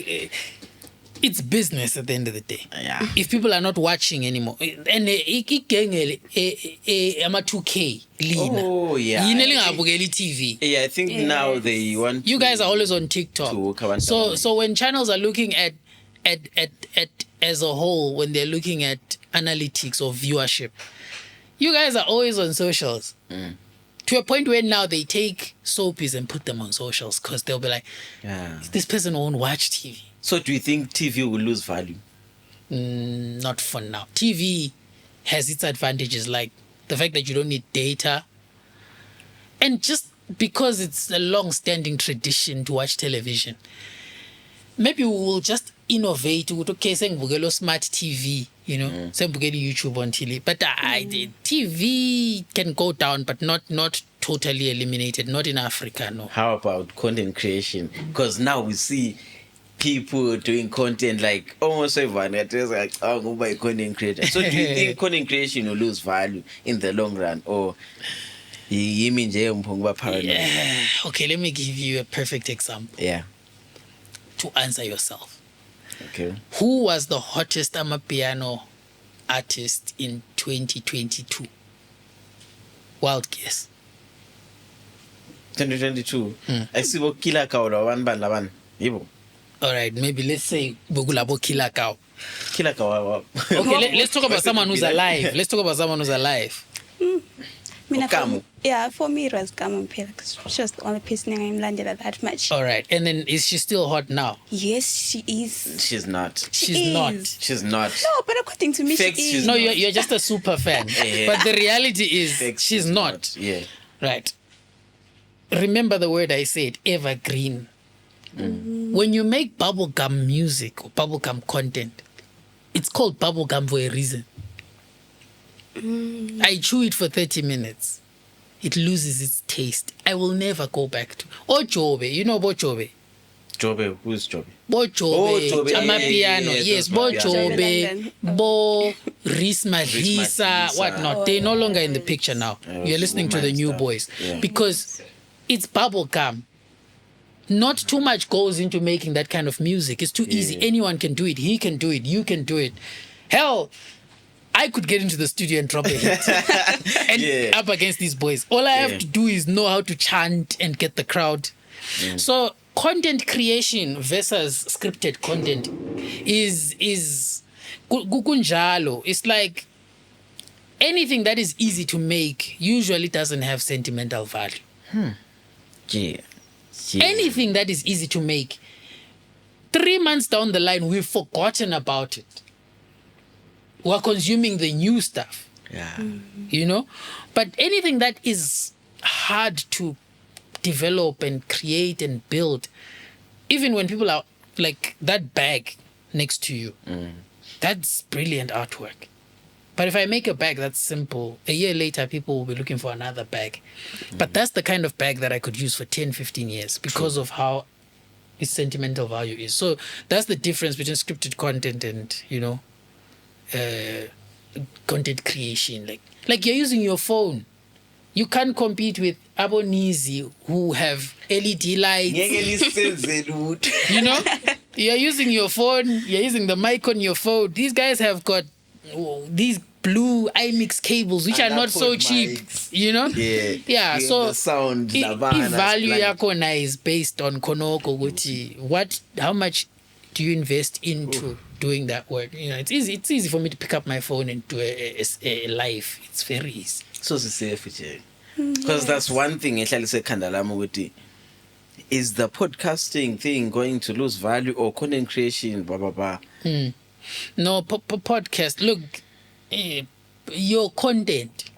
it's business at the end of the day. Yeah. If people are not watching anymore, and I'm a 2K. Oh, yeah. TV. Yeah, I think now they want. You guys are always on TikTok. So when channels are looking at as a whole, when they're looking at analytics or viewership, you guys are always on socials. To a point where now they take soapies and put them on socials because they'll be like, this person won't watch TV. So do you think TV will lose value? Not for now. TV has its advantages, like the fact that you don't need data. And just because it's a long-standing tradition to watch television, maybe we will just innovate. Okay, saying smart TV, you know, saying YouTube on TV. But TV can go down, but not totally eliminated. Not in Africa, no. How about content creation? Because now we see people doing content like almost everyone. It is like, oh, go buy content creator. So do you think content creation will lose value in the long run, or? Yeah. Okay, let me give you a perfect example. Yeah. To answer yourself. Okay. Who was the hottest Amapiano artist in 2022? Wild guess. 2022. I see what Killer Cow one band laban. Yibo. All right, maybe let's say Bogulabo Killer Cow. Killer Cow. Okay, let's talk about someone who's alive. Let's talk about someone who's alive. For me it was Kamu Mpela. She was the only person I'm landed at that much. All right, and then is she still hot now? Yes, she is. She's not. She's not. She's not. No, but according to me, Facts, she is. No, you're just a super fan. But the reality is Facts, she's not. Yeah. Right. Remember the word I said, evergreen. When you make bubblegum music or bubblegum content, it's called bubblegum for a reason. I chew it for 30 minutes. It loses its taste. I will never go back to. Jobe, you know about Jobe? Jobe, who's Jobe? Jobe, Jobe, Amapiano, yes, Jobe, Bo, Risma, Risa, whatnot. They're no longer in the picture now. You're listening to the new boys. Because it's bubblegum. Not too much goes into making that kind of music. It's too easy. Anyone can do it. He can do it. You can do it. Hell, I could get into the studio and drop a hit and up against these boys. All I have to do is know how to chant and get the crowd. So content creation versus scripted content is kukunjalo. It's like anything that is easy to make usually doesn't have sentimental value. Anything that is easy to make, 3 months down the line, we've forgotten about it. We're consuming the new stuff. You know? But anything that is hard to develop and create and build, even when people are like that bag next to you, that's brilliant artwork. But if I make a bag that's simple, a year later, people will be looking for another bag. But that's the kind of bag that I could use for 10, 15 years because of how its sentimental value is. So that's the difference between scripted content and, you know, content creation. Like you're using your phone. You can't compete with Abonizi who have LED lights. You know, you're using your phone. You're using the mic on your phone. These guys have got these blue iMix cables which are not so cheap. You know. So the sound. Value yakona is based on konoko guti. How much do you invest into doing that work? You know, it's easy for me to pick up my phone and do a live. It's very easy. So safe. Because that's one thing ehlala isekhanda lami ukuthi is the podcasting thing going to lose value or content creation blah blah blah. No, podcast. Look, your content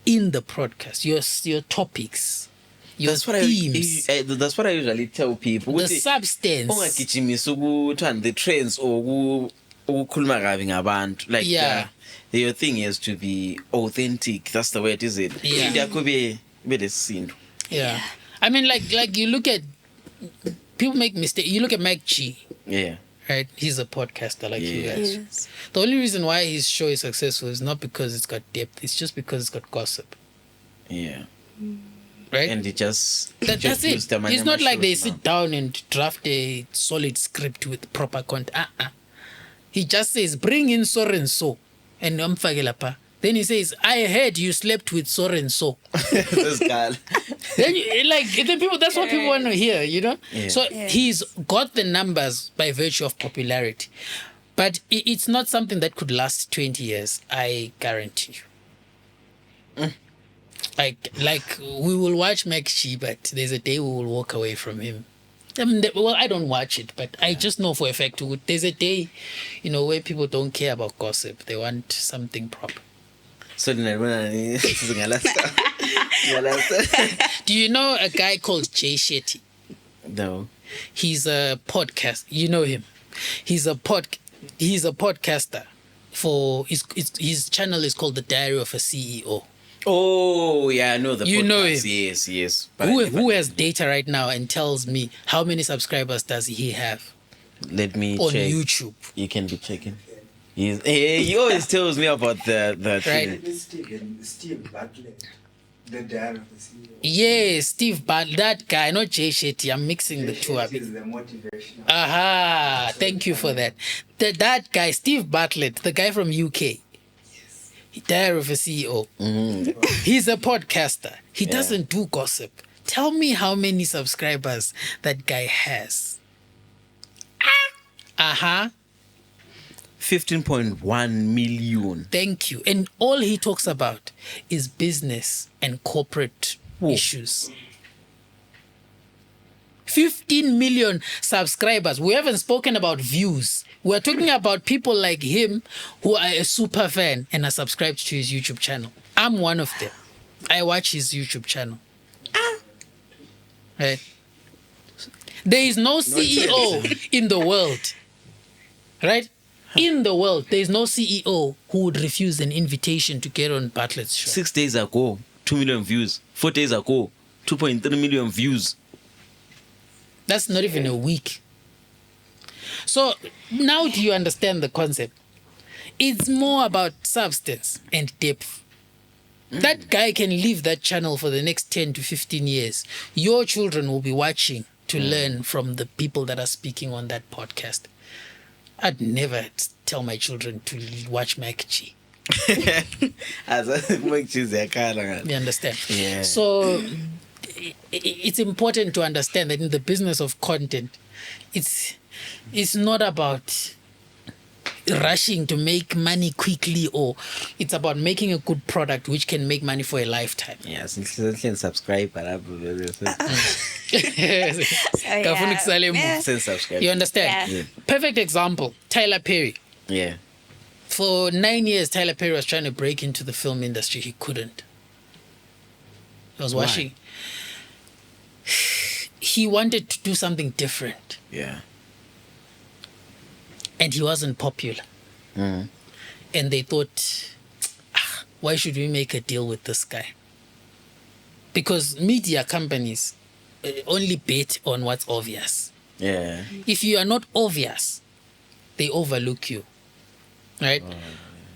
in the podcast, your topics, your themes. That's what I usually tell people. The substance. Ungagijimisa ukuthi the trends or ukukhuluma kabi ngabantu. Like your thing is to be authentic. That's the way it is. Yeah. Yeah. I mean, like you look at people make mistakes. You look at Mac G. Yeah. Right, he's a podcaster like you guys. Yes. The only reason why his show is successful is not because it's got depth. It's just because it's got gossip. Yeah. Right. And it just That's it. It's not like they sit down and draft a solid script with proper content. He just says, "Bring in so and so," and Amfagelapa. Then he says, "I heard you slept with so and so." This guy. Then people. That's what people want to hear, you know. Yeah. So he's got the numbers by virtue of popularity, but it's not something that could last 20 years. I guarantee you. Like we will watch Mac G, but there's a day we will walk away from him. I mean, I don't watch it, but I just know for a fact there's a day, where people don't care about gossip. They want something proper. So do you know a guy called Jay Shetty? No. He's a podcast. You know him. He's a podcaster. For his channel is called The Diary of a CEO. Oh yeah, I know the. You podcast. know him. Yes. Who has data right now and tells me how many subscribers does he have? Let me on check. YouTube. You can be checking. He always tells me about the right. thing. Steve Bartlett, the dad of the CEO. Yes, Steve Bartlett, that guy, not Jay Shetty. I'm mixing the two up. Is the motivational. Aha! Thank you for that. That guy, Steve Bartlett, the guy from UK. Diary of a CEO. He's a podcaster. He doesn't do gossip. Tell me how many subscribers that guy has. 15.1 million. Thank you. And all he talks about is business and corporate issues. 15 million subscribers. We haven't spoken about views. We're talking about people like him who are a super fan and are subscribed to his YouTube channel. I'm one of them. I watch his YouTube channel. Right? There is no CEO in the world. Right? In the world, there is no CEO who would refuse an invitation to get on Bartlett's show. 6 days ago, 2 million views. 4 days ago, 2.3 million views. That's not even a week. So now do you understand the concept? It's more about substance and depth. That guy can leave that channel for the next 10 to 15 years. Your children will be watching to learn from the people that are speaking on that podcast. I'd never tell my children to watch Mac G. You understand? Yeah. So it's important to understand that in the business of content, it's not about rushing to make money quickly, or it's about making a good product which can make money for a lifetime. Yes, subscribe. Subscribe. You understand? Yeah. Perfect example, Tyler Perry. Yeah. For 9 years, Tyler Perry was trying to break into the film industry. He couldn't. I was watching. He wanted to do something different. Yeah. And he wasn't popular. And they thought, why should we make a deal with this guy? Because media companies only bet on what's obvious. Yeah. If you are not obvious, they overlook you. Right?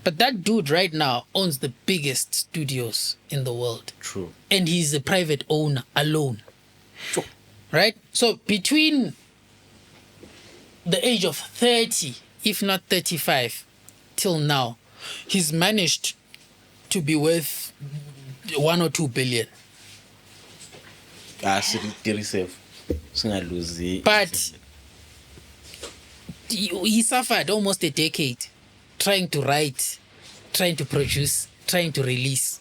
But that dude right now owns the biggest studios in the world. True. And he's a private owner alone. True. Right? So between the age of 30, if not 35, till now, he's managed to be worth 1 or 2 billion. But he suffered almost a decade trying to write, trying to produce, trying to release.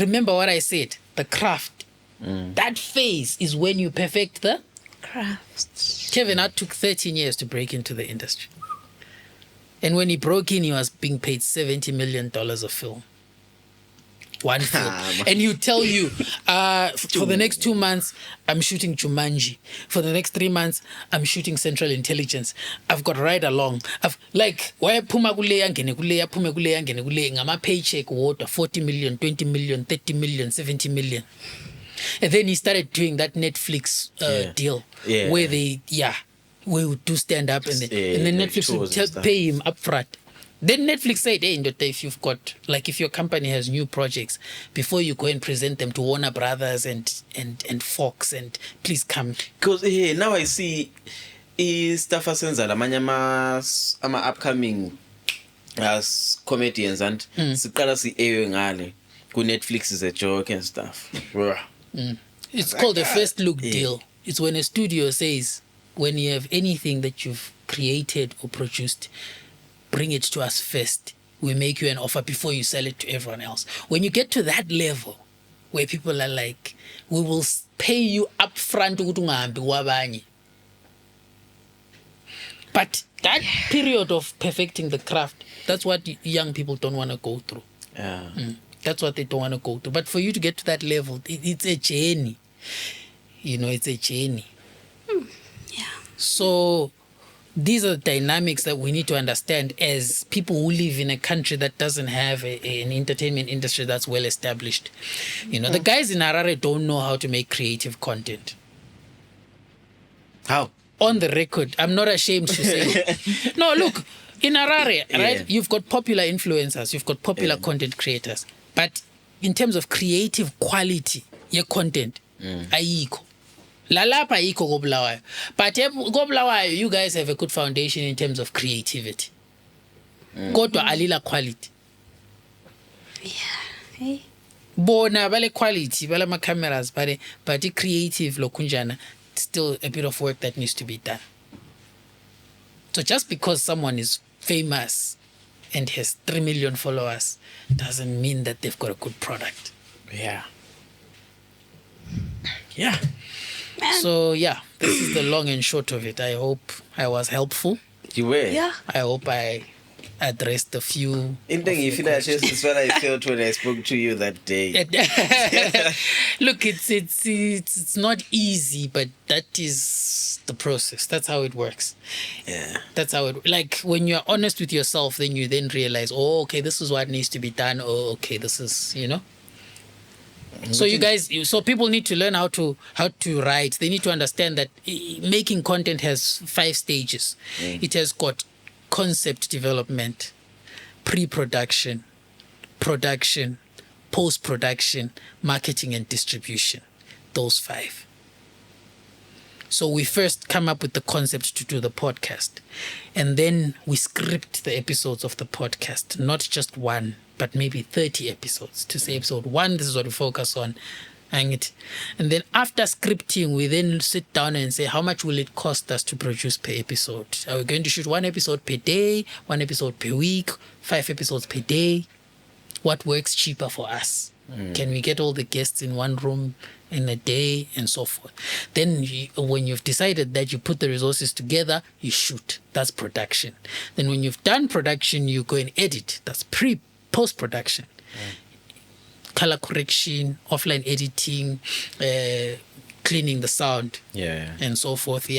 remember what I said, the craft. That phase is when you perfect the Crafts. Kevin Hart took 13 years to break into the industry. And when he broke in, he was being paid $70 million a film. One film. And he'll tell you, for the next 2 months, I'm shooting Jumanji. For the next 3 months, I'm shooting Central Intelligence. I've got Ride Along. Why Puma Kuleya, Puma Kuleya, Ngama paycheck water, 40 million, 20 million, 30 million, 70 million. And then he started doing that Netflix deal where they would do stand up and then Netflix would pay him up front. Then Netflix said, hey, if your company has new projects, before you go and present them to Warner Brothers and Fox, and please come. Because now I see stuff asenza lamanye ama upcoming as comedians and siqala si-ewe ngale ku-Netflix is a joke and stuff. It's called a first look deal. It's when a studio says, when you have anything that you've created or produced, bring it to us first. We make you an offer before you sell it to everyone else. When you get to that level where people are like, we will pay you up front. But that period of perfecting the craft, that's what young people don't want to go through. That's what they don't want to go through. But for you to get to that level, it's a journey. It's a journey. So these are the dynamics that we need to understand as people who live in a country that doesn't have an entertainment industry that's well established. The guys in Harare don't know how to make creative content. How? On the record, I'm not ashamed to say. No, look, in Harare, right, you've got popular influencers, you've got popular content creators. But in terms of creative quality, your content, ayikho. Lalapa ayikho ko Bulawayo. But ko Bulawayo, you guys have a good foundation in terms of creativity. Kodwa alila quality. Hey. Bona bale quality, bale ma cameras, but the creative lokunjana, still a bit of work that needs to be done. So just because someone is famous and has 3 million followers doesn't mean that they've got a good product. Yeah. So this is the long and short of it. I hope I was helpful. You were? Yeah. I hope I addressed a few. That's what I felt when I spoke to you that day. Look, it's not easy, but that is the process. That's how it works. Yeah. That's how it, like, when you're honest with yourself, then you then realize, oh, okay, this is what needs to be done. Oh, okay, this is, So you guys, so people need to learn how to write. They need to understand that making content has 5 stages. It has got concept development, pre-production, production, post-production, marketing and distribution. Those 5. So we first come up with the concept to do the podcast. And then we script the episodes of the podcast, not just one, but maybe 30 episodes. To say episode 1, this is what we focus on. And then after scripting, we then sit down and say, how much will it cost us to produce per episode? Are we going to shoot 1 episode per day, 1 episode per week, 5 episodes per day? What works cheaper for us? Can we get all the guests in one room in a day, and so forth? Then when you've decided that, you put the resources together, you shoot. That's production. Then when you've done production, you go and edit. That's post-production. Color correction, offline editing, cleaning the sound, and so forth.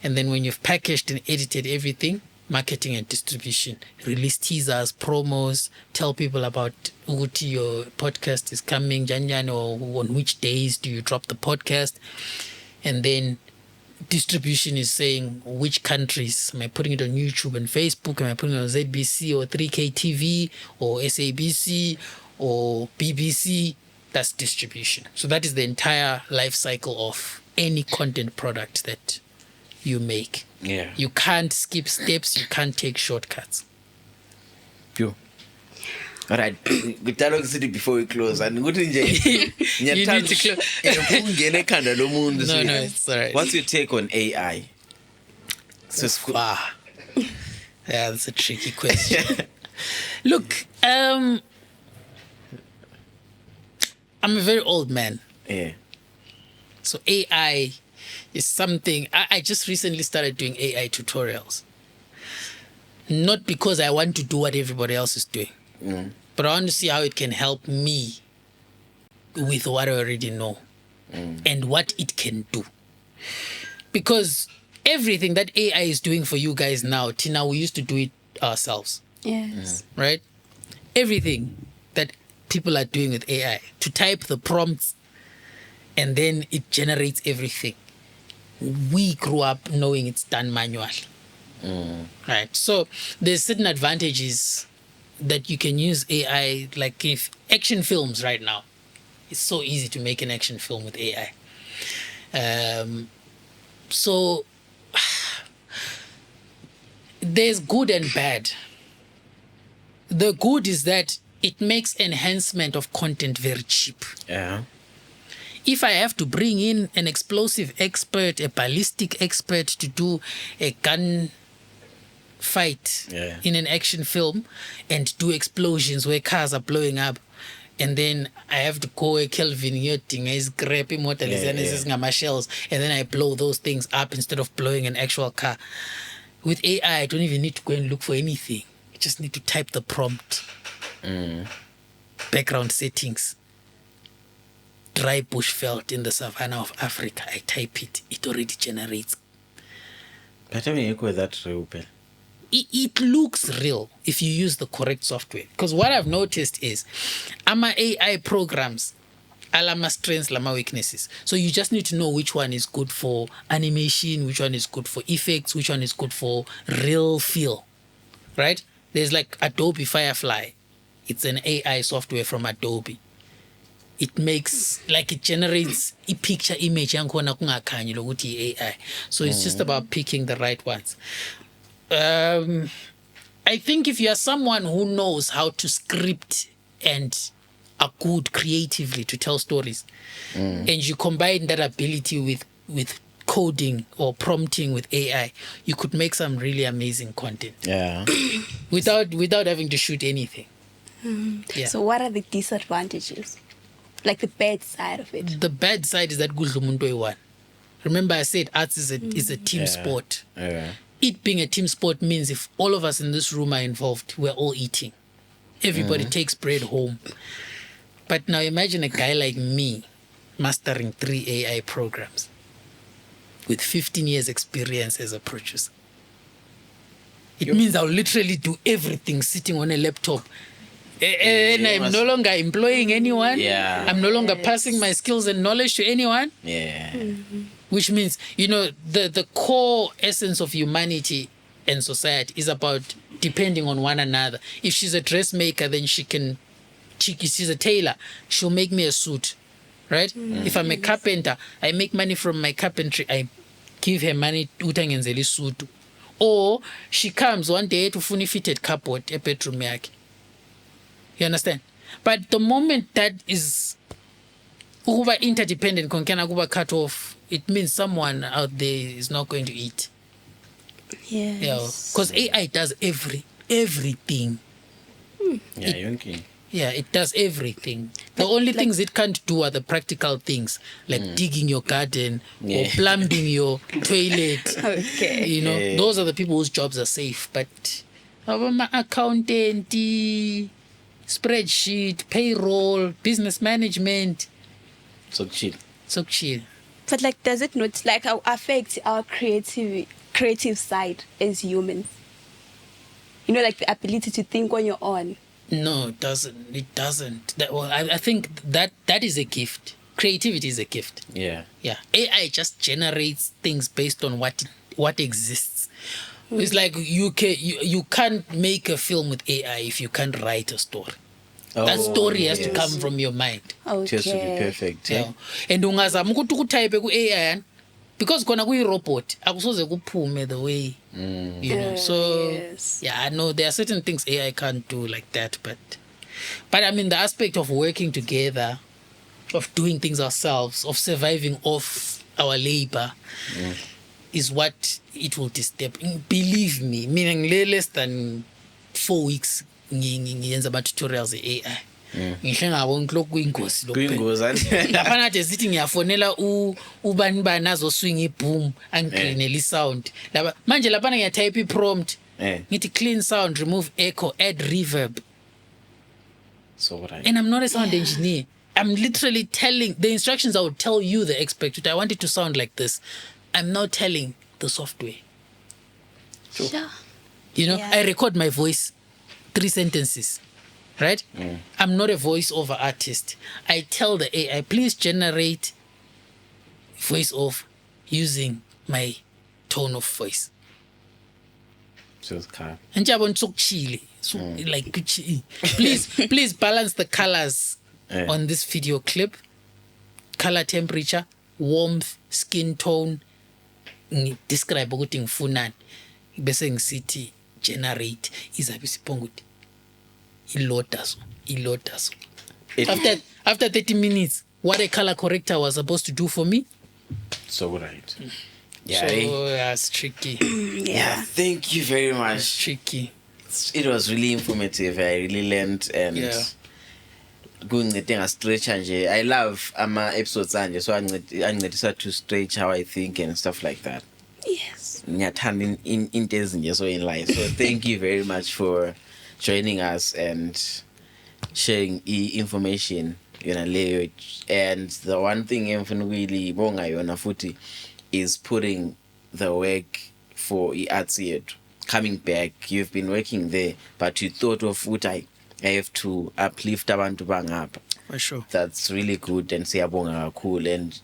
And then when you've packaged and edited everything, marketing and distribution, release teasers, promos, tell people about your podcast is coming, Janjan, or on which days do you drop the podcast. And then distribution is saying which countries. Am I putting it on YouTube and Facebook? Am I putting it on ZBC or 3K TV or SABC or BBC? That's distribution. So that is the entire life cycle of any content product that you make. You can't skip steps, you can't take shortcuts. Pure. All right, before we close, and good You need to close. No, it's all right. What's your take on AI? That's a tricky question. Look, I'm a very old man. Yeah. So AI is something, I just recently started doing AI tutorials. Not because I want to do what everybody else is doing, but I want to see how it can help me with what I already know and what it can do. Because everything that AI is doing for you guys now, Tina, we used to do it ourselves, Yes. right? Everything that people are doing with AI, to type the prompts and then it generates everything. We grew up knowing it's done manually. Right. So there's certain advantages that you can use AI, like if action films right now, it's so easy to make an action film with AI. So there's good and bad. The good is that it makes enhancement of content very cheap. Yeah. If I have to bring in an explosive expert, a ballistic expert to do a gun fight in an action film and do explosions where cars are blowing up, and then I have to go a Kelvin yachting is scrappy motor shells, and then I blow those things up instead of blowing an actual car. With AI, I don't even need to go and look for anything. I just need to type the prompt. Background settings. Dry bushveld in the savannah of Africa. I type it. It already generates. But I mean, you go that real. It looks real if you use the correct software. Because what I've noticed is, ama AI programs, alama strengths, lama weaknesses. So you just need to know which one is good for animation, which one is good for effects, which one is good for real feel, right? There's like Adobe Firefly. It's an AI software from Adobe. It makes, like, it generates a picture image yankhona kungakhanyi lokuthi AI. So it's just about picking the right ones. I think if you are someone who knows how to script and are good creatively to tell stories, and you combine that ability with coding or prompting with AI, you could make some really amazing content. Yeah. without having to shoot anything. Yeah. So what are the disadvantages? Like the bad side of it? The bad side is that one. Remember I said arts is a team sport. Yeah. It being a team sport means if all of us in this room are involved, we're all eating. Everybody takes bread home. But now imagine a guy like me mastering 3 AI programs with 15 years experience as a producer. It means I'll literally do everything sitting on a laptop. And I'm no longer employing anyone. Yeah. I'm no longer passing my skills and knowledge to anyone. Yeah. Which means, the core essence of humanity and society is about depending on one another. If she's a dressmaker, then she's a tailor, she'll make me a suit, right? If I'm a carpenter, I make money from my carpentry, I give her money utangenzeli suit. Or she comes one day to fully fitted cupboard a bedroom yake. You understand? But the moment that is interdependent, cut off, it means someone out there is not going to eat. Yes. Because AI does everything. Yeah, it does everything. The only things it can't do are the practical things, like digging your garden or plumbing your toilet. Okay. Those are the people whose jobs are safe. But our accountant, spreadsheet, payroll, business management. So chill. But like, does it not affect our creative side as humans? Like the ability to think on your own. No, it doesn't. It doesn't. I think that is a gift. Creativity is a gift. Yeah. Yeah. AI just generates things based on what exists. It's like you can't make a film with AI if you can't write a story. That story has to come from your mind. Okay. Just to be perfect. Yeah. And ungazama ukuthi ukutype ku AI because khona kuyi robot akusoze kuphume the way so yes. I know there are certain things AI can't do like that, but I mean the aspect of working together, of doing things ourselves, of surviving off our labor is what it will disturb. Believe me, meaning less than 4 weeks ngiyenza ama tutorials AI. ngihle ngabona lokhu kuyingozi lokho Kuyingozi. laphana nje sithi ngiyafonela ubani bani azoswinga iboom angigrinele isound laba manje laphana ngiyatype iprompt ngithi clean sound, remove echo, add reverb. So right. And I'm not a sound engineer. I'm literally telling the instructions. I would tell you, the expert, I want it to sound like this. I'm now telling the software. Sure. You know, Yeah. I record my voice, 3 sentences, right? I'm not a voiceover artist. I tell the AI, please generate voiceover using my tone of voice. So it's calm. And jabon so chile, so like please balance the colors on this video clip. Color temperature, warmth, skin tone. Describe ukuthi ngifunani. Bese ngisithi generate izabe siphonga ukuthi ilodazo. After 30 minutes, what a color corrector was supposed to do for me. So right. So that's tricky. Yeah. Thank you very much. It's tricky. It was really informative. I really learned and kungincede stretch nje. I love ama episodes anje, so angincedisa to stretch how I think and stuff like that. Yes. Ngiyathanda into ezinje so in life. So thank you very much for joining us and sharing information leyo. And the one thing engifuna ukuyibonga yona futhi is putting the work for arts yethu. Coming back, you've been working there, but you thought of what I have to uplift abantu bangapha. For sure. That's really good and siyabonga kakhulu, and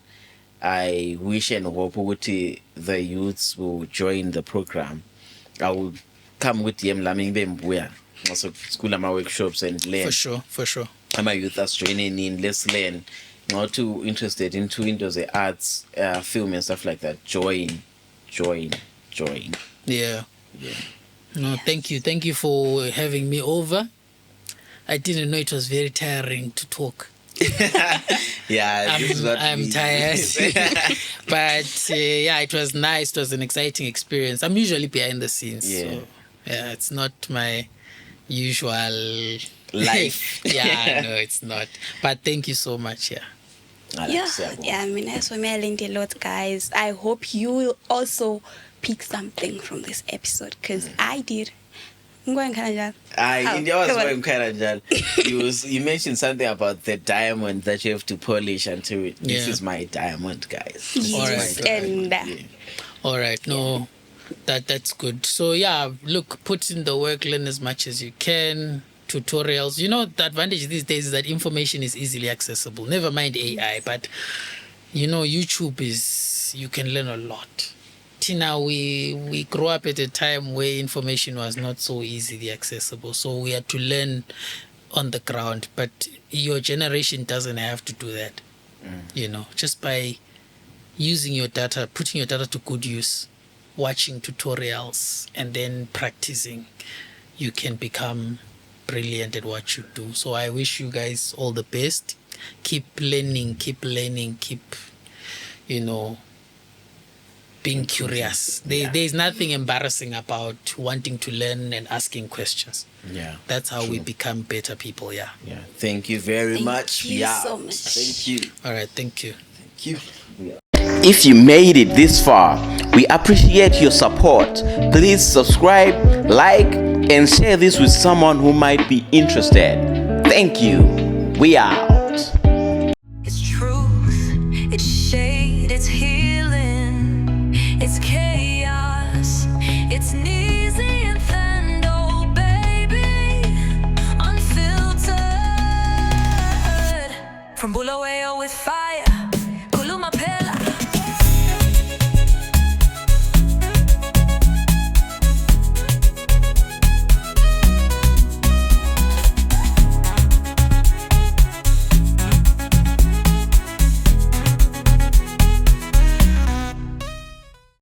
I wish and hope ukuthi the youths will join the program. I will come with them lami ngibe mbuya also school ama workshops and learn. For sure. Ama youth are joining in, let's learn. Not too interested into the arts, film and stuff like that. Join. Yeah. No, thank you for having me over. I didn't know it was very tiring to talk. Yeah, this is what I'm tired. But it was nice. It was an exciting experience. I'm usually behind the scenes. Yeah. So, it's not my usual life. No, it's not. But thank you so much. I mean, as for me, I learned a lot, guys. I hope you will also pick something from this episode, because I did. I'm going kind of You mentioned something about the diamond that you have to polish until it. This is my diamond, guys. Yes, and all right. No, that's good. So look, put in the work, learn as much as you can. Tutorials. You know, the advantage these days is that information is easily accessible. Never mind AI, but YouTube you can learn a lot. Tina, we grew up at a time where information was not so easily accessible, so we had to learn on the ground. But your generation doesn't have to do that. Just by using your data, putting your data to good use, watching tutorials, and then practicing, you can become brilliant at what you do. So I wish you guys all the best. Keep learning, keep being curious. There's nothing embarrassing about wanting to learn and asking questions. That's how we become better people. Thank you very much. Thank you so much. Thank you. All right, thank you. If you made it this far, we appreciate your support. Please subscribe, like, and share this with someone who might be interested. Thank you. We out. It's truth, it's shade, it's healing, it's chaos, it's Nizzie and Thando, baby, unfiltered. From Bulawayo